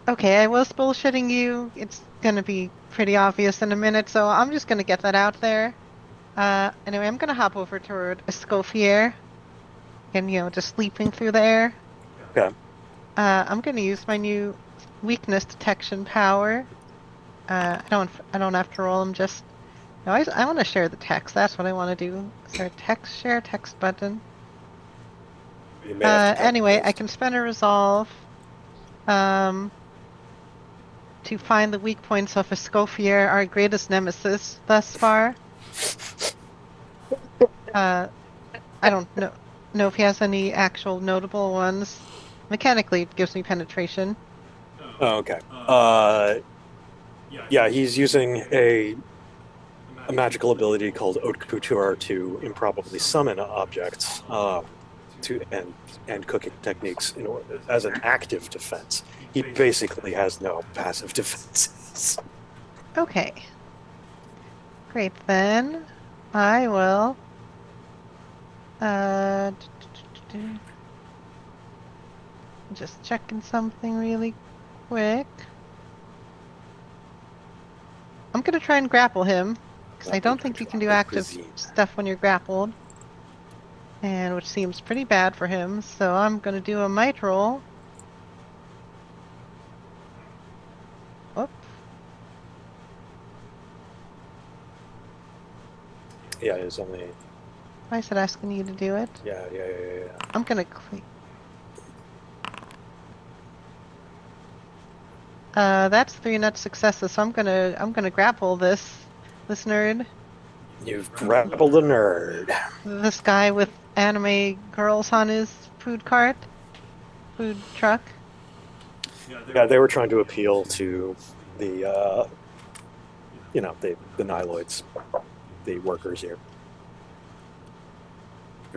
okay, I was bullshitting you. It's gonna be pretty obvious in a minute, so I'm just gonna get that out there. Anyway, I'm gonna hop over toward Escoffier and, just leaping through the air. Okay. I'm gonna use my new weakness detection power. I don't have to roll. No, I want to share the text. That's what I want to do. Is there a share text button? You may have to cut and Anyway, I paste. can spend a resolve um, to find the weak points of Escoffier, our greatest nemesis thus far. Uh, I don't know if he has any actual notable ones. Mechanically, it gives me penetration. Oh, okay. Yeah, he's using a magical ability called Haute Couture to improbably summon objects to and cooking techniques in order as an active defense. He basically has no passive defenses. Okay, great then. I will. Uh, just checking something really quick. I'm gonna try and grapple him because I don't think you can do active stuff when you're grappled, and which seems pretty bad for him. So I'm gonna do a might roll. Whoop. Yeah, it's only. Why is it asking you to do it? Yeah. I'm gonna click. That's 3 net successes, so I'm gonna grapple this nerd, You've grappled the nerd. this guy with anime girls on his food truck. Yeah, they were trying to appeal to the the Niloids, the workers here.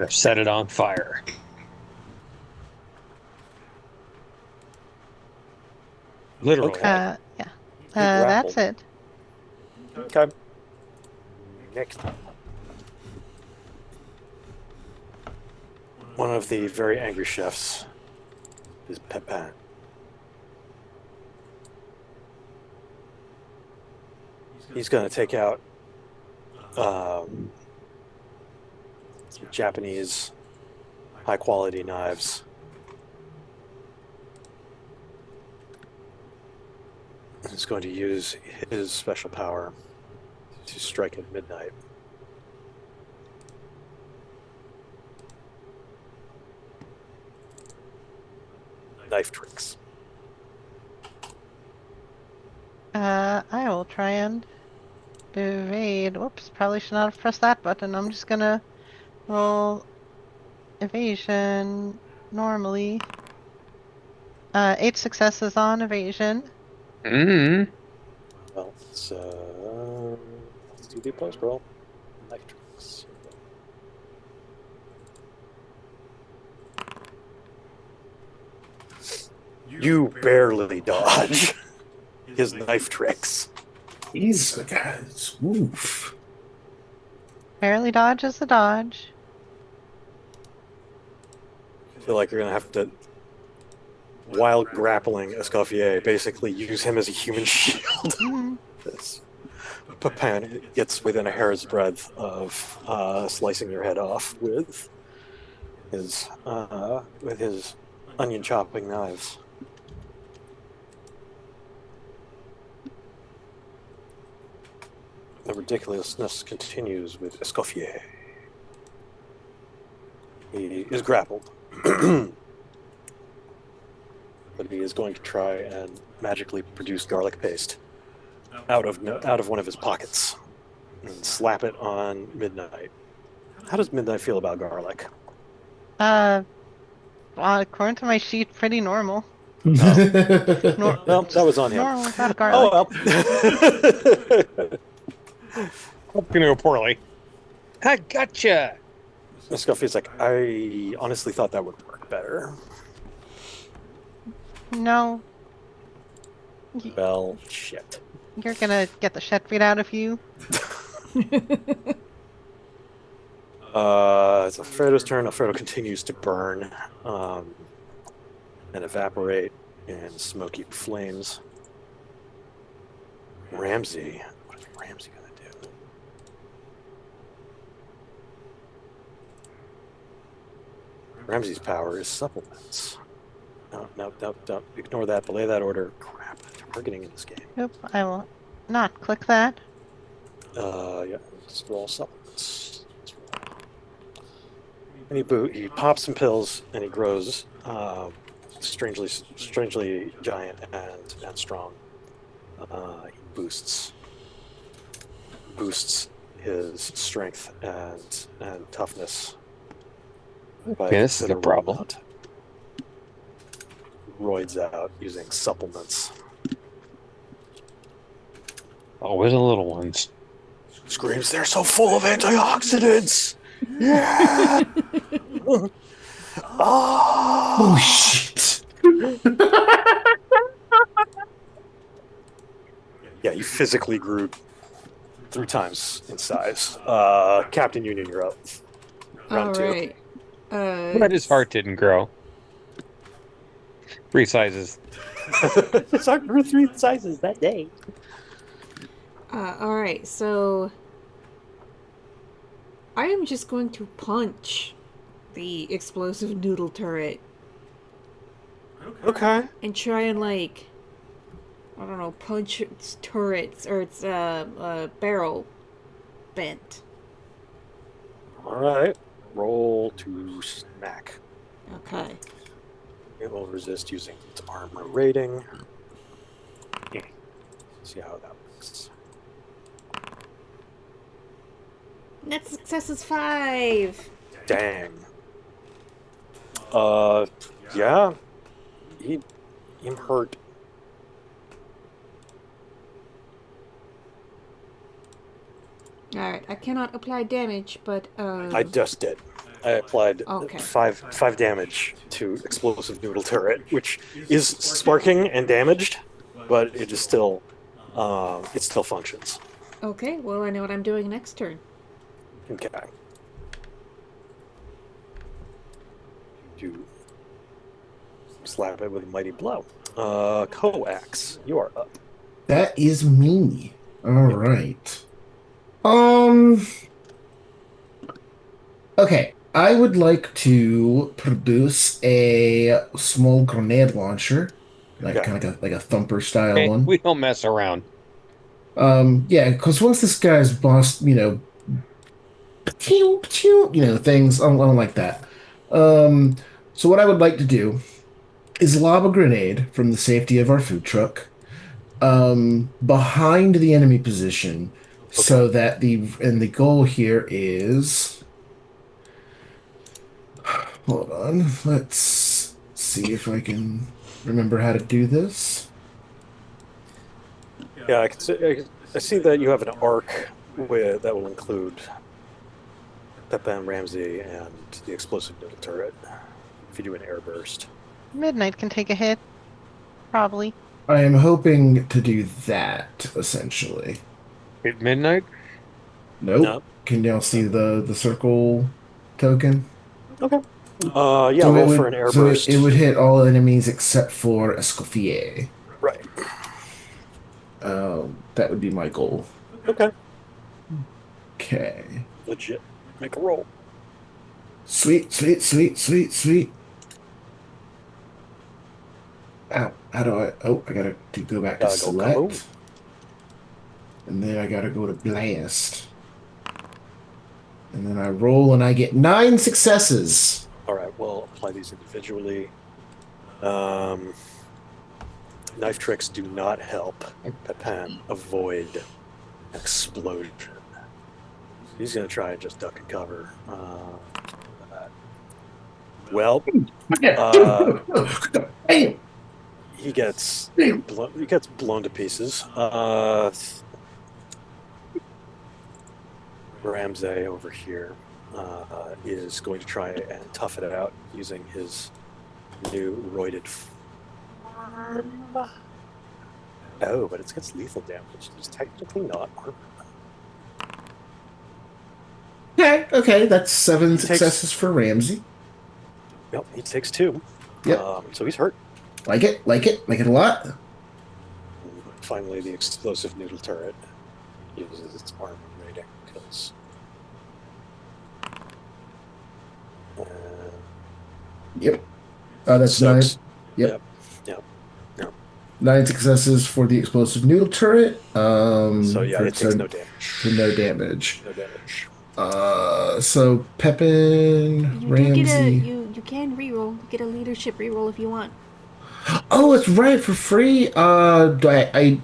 Set it on fire. Literally. Okay. Yeah. grappled. That's it. Okay. Next. One of the very angry chefs is Pepin. He's going to take out some Japanese high quality knives. He's going to use his special power to strike at midnight. Knife tricks. I will try and evade. Whoops, probably should not have pressed that button. I'm just gonna roll evasion normally. 8 successes on evasion. Mm. Well, let's do the post roll. Knife tricks. You barely dodge his knife tricks. These guys, oof. Barely dodge is a dodge. I feel like you're going to have to, while grappling Escoffier, basically use him as a human shield. This Pepin gets within a hair's breadth of slicing your head off with his onion chopping knives. The ridiculousness continues with Escoffier. He is grappled, but he is going to try and magically produce garlic paste out of one of his pockets and slap it on Midnight. How does Midnight feel about garlic? Well, according to my sheet, pretty normal. Well, that was on him. Normal about garlic. Oh well. That's gonna go poorly. I gotcha. Scuffy's like, I honestly thought that would work better. No. Well, shit. You're gonna get the shit beat out of you. It's Alfredo's turn. Alfredo continues to burn and evaporate in smoky flames. Ramsey. What is Ramsey going to do? Ramsey's power is supplements. No. Ignore that. Belay that order. Crap. Targeting in this game. Nope, I will not click that. Yeah. Let's roll supplements. And he pops some pills, and he grows strangely giant and strong. He boosts his strength and toughness by a Yeah, this is a considerable problem. amount. Roids out using supplements. Always the little ones. Screams, they're so full of antioxidants! Yeah! Oh Ah! shit! Yeah, you physically grew 3 times in size. Captain Union, you're up. All Round 2. right. But his heart didn't grow. 3 sizes. So I grew 3 sizes that day. All right. So I am just going to punch the explosive noodle turret Okay. and try and like, I don't know, punch its turrets or its barrel bent. All right. Roll to smack. Okay. It will resist using its armor rating. Yeah. See how that works. Net success is 5. Dang. Yeah. Him hurt. All right. I cannot apply damage, but I just did. I applied Okay. five damage to explosive noodle turret, which is sparking and damaged, but it is still it still functions. Okay. Well, I know what I'm doing next turn. Okay. You slap it with a mighty blow. Coax, you are up. That is me. All right. Um. Okay. I would like to produce a small grenade launcher, like Okay. kind of like a thumper style Hey, one. we don't mess around. Yeah, because once this guy's boss, pew, pew, things, I don't like that. Um, so what I would like to do is lob a grenade from the safety of our food truck, behind the enemy position, so Okay. that the goal here is, hold on, let's see if I can remember how to do this. Yeah, I see that you have an arc that will include Peppa and Ramsey and the explosive noodle turret. If you do an air burst. Midnight can take a hit, probably. I am hoping to do that essentially. At midnight? Nope. No. Can y'all see the circle token? Okay. Yeah, roll for an air burst. It would hit all enemies except for Escoffier. Right. That would be my goal. Okay. Okay. Legit. Make a roll. Sweet, sweet, sweet, sweet, sweet. Ow. How do I? Oh, I gotta go back to Gotta go select. kaboom. And then I gotta go to blast. And then I roll and I get 9 successes. All right, we'll apply these individually. Knife tricks do not help Pepin avoid explosion. He's going to try and just duck and cover. Well, he gets blown to pieces. Ramsey over here is going to try and tough it out using his new roided form. Oh, but it gets lethal damage. It's technically not armor. Okay, that's 7 successes for Ramsey. Yep, he takes 2. Yep. So he's hurt. Like it a lot. And finally, the explosive noodle turret uses its armor rating because. Yep. That's 9. Yep. 9 successes for the explosive noodle turret. So yeah, it takes no damage. For no damage. No damage. So Pepin, You do get a Ramsey. you can reroll. Get a leadership reroll if you want. Oh, it's right for free. Do I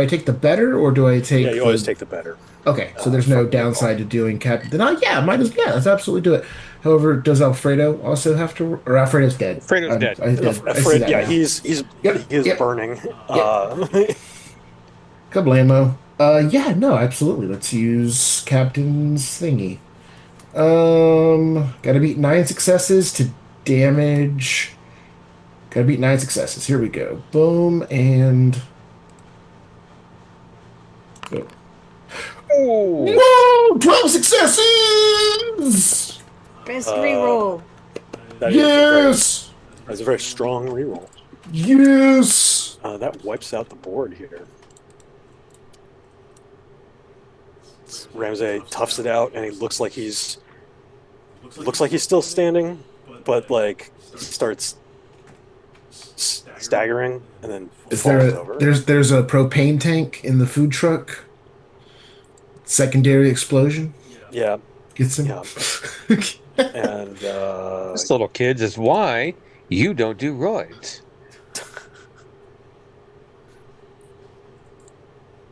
take the better or do I Yeah, take you always the? take the better Okay, so there's no from the reroll. downside to doing captain. Then yeah, might as yeah, let's absolutely do it. However, does Alfredo also have to? Or Alfredo's dead. Fredo's dead. I did. I see Fred, that yeah, now. he Yep, is yep, burning. yep. Kablamo. Yeah, no, absolutely. Let's use captain's thingy. Gotta beat 9 successes to damage. Gotta beat 9 successes. Here we go. Boom and boom. Oh, Whoa! 12 successes! Best Uh, reroll. that is a very Yes! strong reroll. Yes! That wipes out the board here. Ramsey toughs it out, and he looks like he's still standing, but like he starts staggering and then Is there falls a over. there's a propane tank in the food truck? Secondary explosion Yeah, gets him. yeah, and this little kid is why you don't do roids.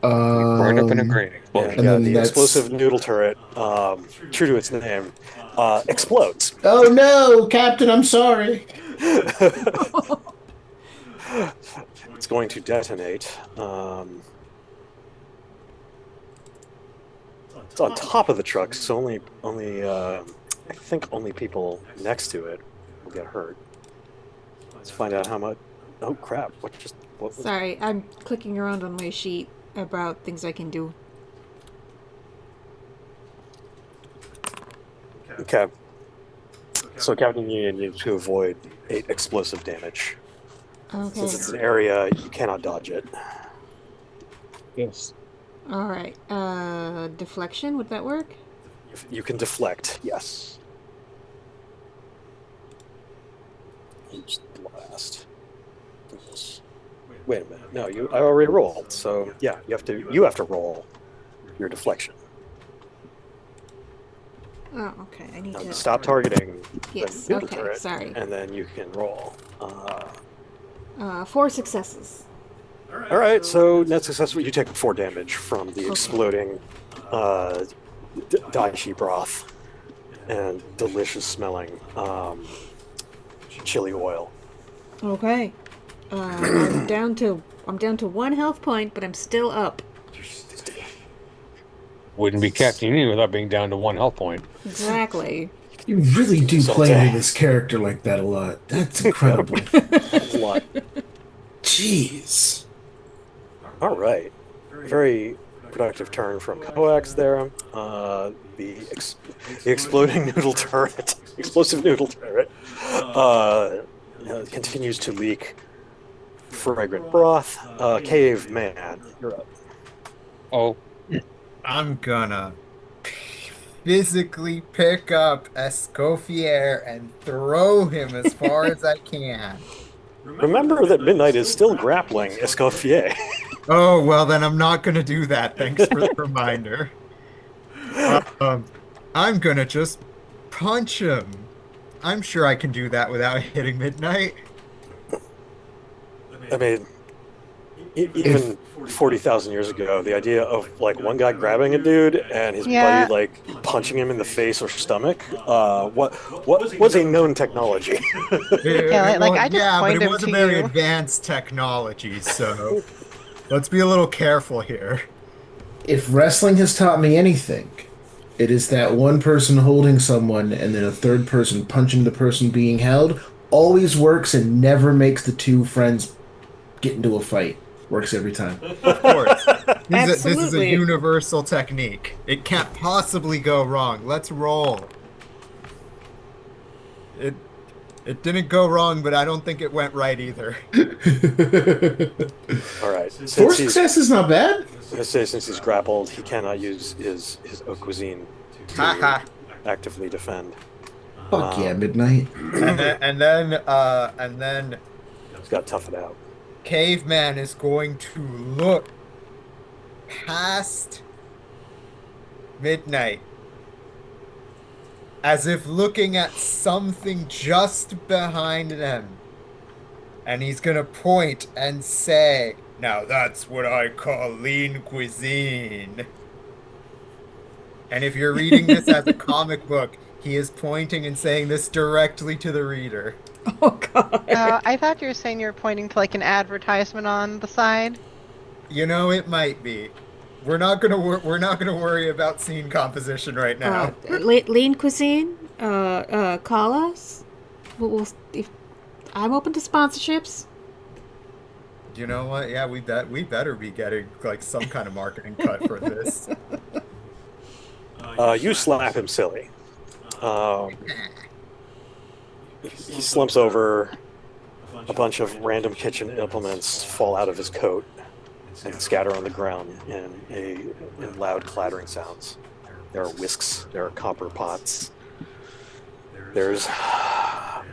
Right up in a grain and explosion. And then the that's explosive noodle turret, true to its name, explodes. oh no, Captain, I'm sorry. It's going to detonate. It's on top of the truck, so only I think only people next to it will get hurt. Let's find out how much. Oh crap! What was? Sorry, I'm clicking around on my sheet about things I can do. Okay. So Captain Union needs to avoid 8 explosive damage. Okay. Since it's an area, you cannot dodge it. Yes. All right. Deflection. Would that work? You can deflect, yes. Just blast. Wait a minute. No, I already rolled. So yeah, you have to roll your deflection. Oh, okay. I need to Stop targeting Yes, the noodle okay, turret, sorry. and then you can roll. 4 successes. All right, so net successful. You take 4 damage from the exploding daishi broth and delicious smelling chili oil. Okay. I'm down to 1 health point, but I'm still up. Wouldn't be Captain Union without being down to 1 health point. Exactly. You really do So play dang. into this character like that a lot. That's incredible. That's a lot. Jeez. All right, very productive turn from Coax there. The exploding noodle turret, explosive noodle turret, continues to leak fragrant broth. Caveman, you're up. Oh, I'm gonna physically pick up Escoffier and throw him as far as I can. Remember that Midnight is still grappling Escoffier. Oh, well, then I'm not gonna do that. Thanks for the reminder. I'm gonna just punch him. I'm sure I can do that without hitting Midnight. I mean, even 40,000 years ago, the idea of like one guy grabbing a dude and his Yeah. buddy like punching him in the face or stomach, what was a known technology? Yeah, like, I just yeah, but point it him was a to very you. advanced technology, so let's be a little careful here. If wrestling has taught me anything, it is that one person holding someone and then a third person punching the person being held always works and never makes the two friends get into a fight. Works every time. Of course. This is a Absolutely. universal technique. It can't possibly go wrong. Let's roll. It it didn't go wrong, but I don't think it went right either. All right, 4 success is not bad. since he's grappled, he cannot use his haute cuisine Haha. to actively defend. Fuck yeah, Midnight. And then He's got to tough it out. Caveman is going to look past Midnight as if looking at something just behind them. And he's gonna point and say, "Now that's what I call lean cuisine." And if you're reading this as a comic book, he is pointing and saying this directly to the reader. Oh God. I thought you were saying you were pointing to like an advertisement on the side. You know, it might be. We're not gonna worry about scene composition right now. Lean cuisine. Call us. If I'm open to sponsorships. You know what? Yeah, we better be getting like some kind of marketing cut for this. You slap him silly. He slumps over. A bunch of random kitchen implements fall out of his coat and scatter on the ground in loud clattering sounds. There are whisks, there are copper pots, there's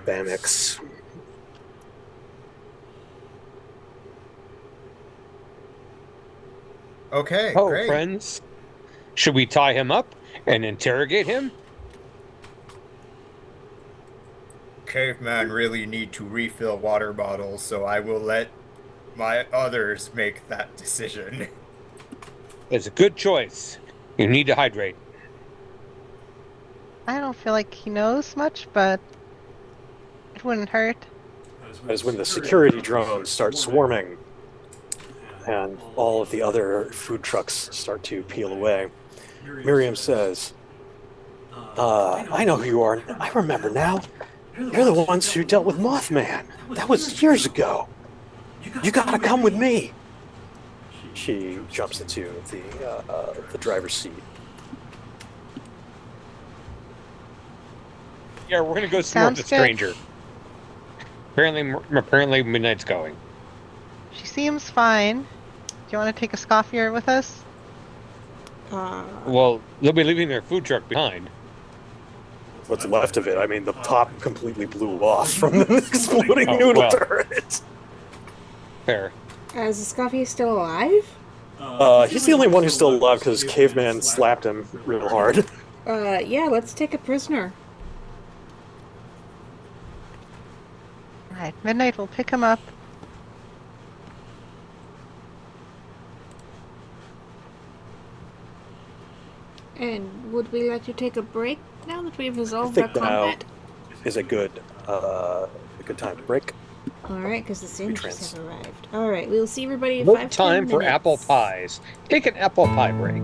Bamix. Okay, Oh, great. friends, should we tie him up and interrogate him? Caveman really need to refill water bottles, so I will let my others make that decision. It's a good choice. You need to hydrate. I don't feel like he knows much, but it wouldn't hurt. As when the security drones start swarming and all of the other food trucks start to peel away, Miriam says, I know who you are. I remember now. You're the ones who dealt with Mothman. That was years ago. You gotta come with me. She jumps into the driver's seat. Yeah, we're gonna go support Sounds the good. stranger. Apparently, Midnight's going. She seems fine. Do you want to take a scoffier with us? Well, they'll be leaving their food truck behind. What's left of it? I mean, the top completely blew off from the exploding noodle well. turret. Fair. Is the Scuffy still alive? He's the only one who's still alive because Caveman slapped him real hard. Yeah, let's take a prisoner. Alright, Midnight will pick him up. And would we like to take a break now that we've I resolved our think now combat? is a good time to break. Alright, because the sandwiches trans- have arrived. Alright, we'll see everybody in No 5 time 10 for minutes. apple pies. Take an apple pie break.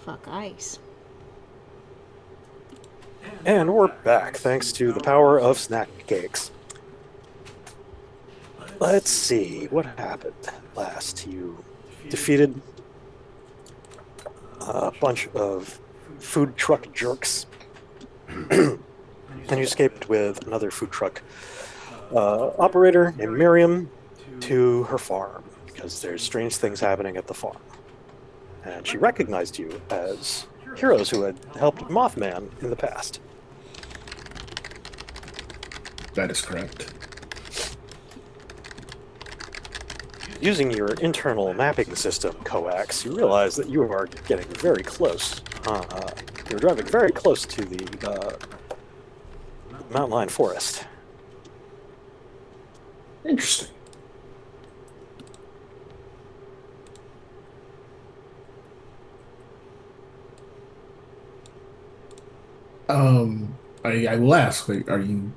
Fuck ice. And we're back, thanks to the power of snack cakes. Let's see, what happened last? You defeated a bunch of food truck jerks, and you escaped with another food truck operator named Miriam to her farm, because there's strange things happening at the farm. And she recognized you as heroes who had helped Mothman in the past. That is correct. Using your internal mapping system, Coax, you realize that you are getting very close. You're driving very close to the mountain lion forest. Interesting. I will ask, are you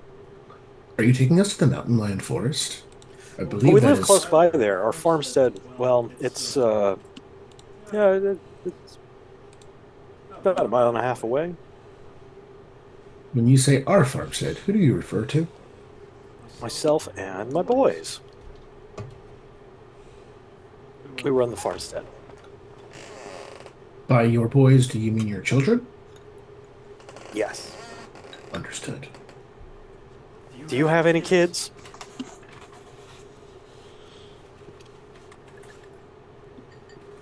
taking us to the mountain lion forest? I Well, believe we that live is. close by there. Our farmstead, well, it's it's about a mile and a half away. When you say our farmstead, who do you refer to? Myself and my boys. We run the farmstead. By your boys, do you mean your children? Yes. Understood. Do you have any kids?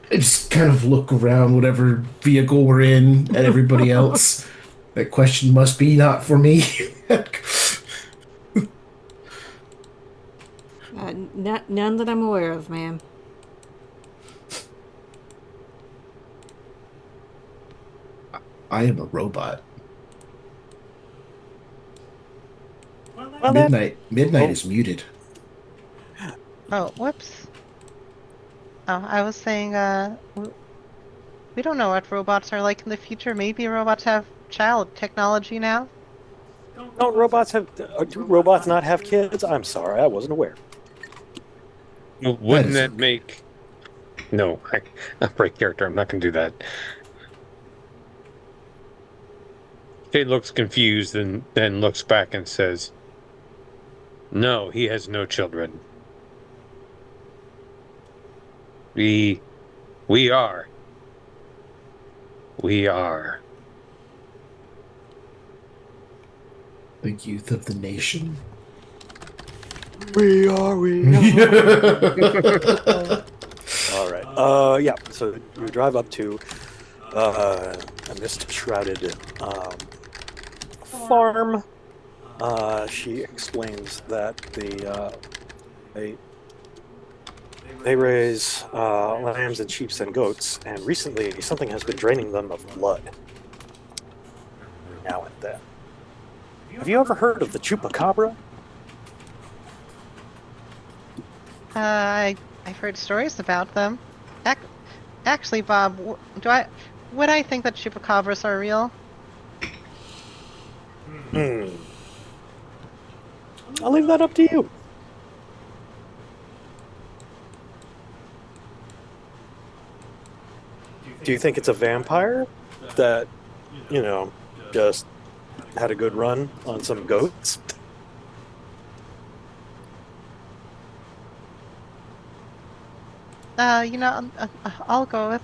I just kind of look around whatever vehicle we're in at everybody else. That question must be not for me. None that I'm aware of, ma'am. I am a robot. Well, Midnight oh, is muted. Oh, whoops. Oh, I was saying, we don't know what robots are like in the future. Maybe robots have child technology now. don't robots have? Do robots not have kids? I'm sorry, I wasn't aware. Well, That wouldn't is that okay. make? No, I break character. I'm not going to do that. Kate looks confused and then looks back and says, "No, he has no children. We, we are, we are." The youth of the nation. We are. All right. Yeah. So you drive up to a mist-shrouded farm. She explains that they raise lambs and sheep and goats, and recently something has been draining them of blood. Now and then. Have you ever heard of the chupacabra? I've heard stories about them. Ac Actually, Bob, would I think that chupacabras are real? Hmm. I'll leave that up to you. Do you think it's a vampire that, just had a good run on some goats? I'll go with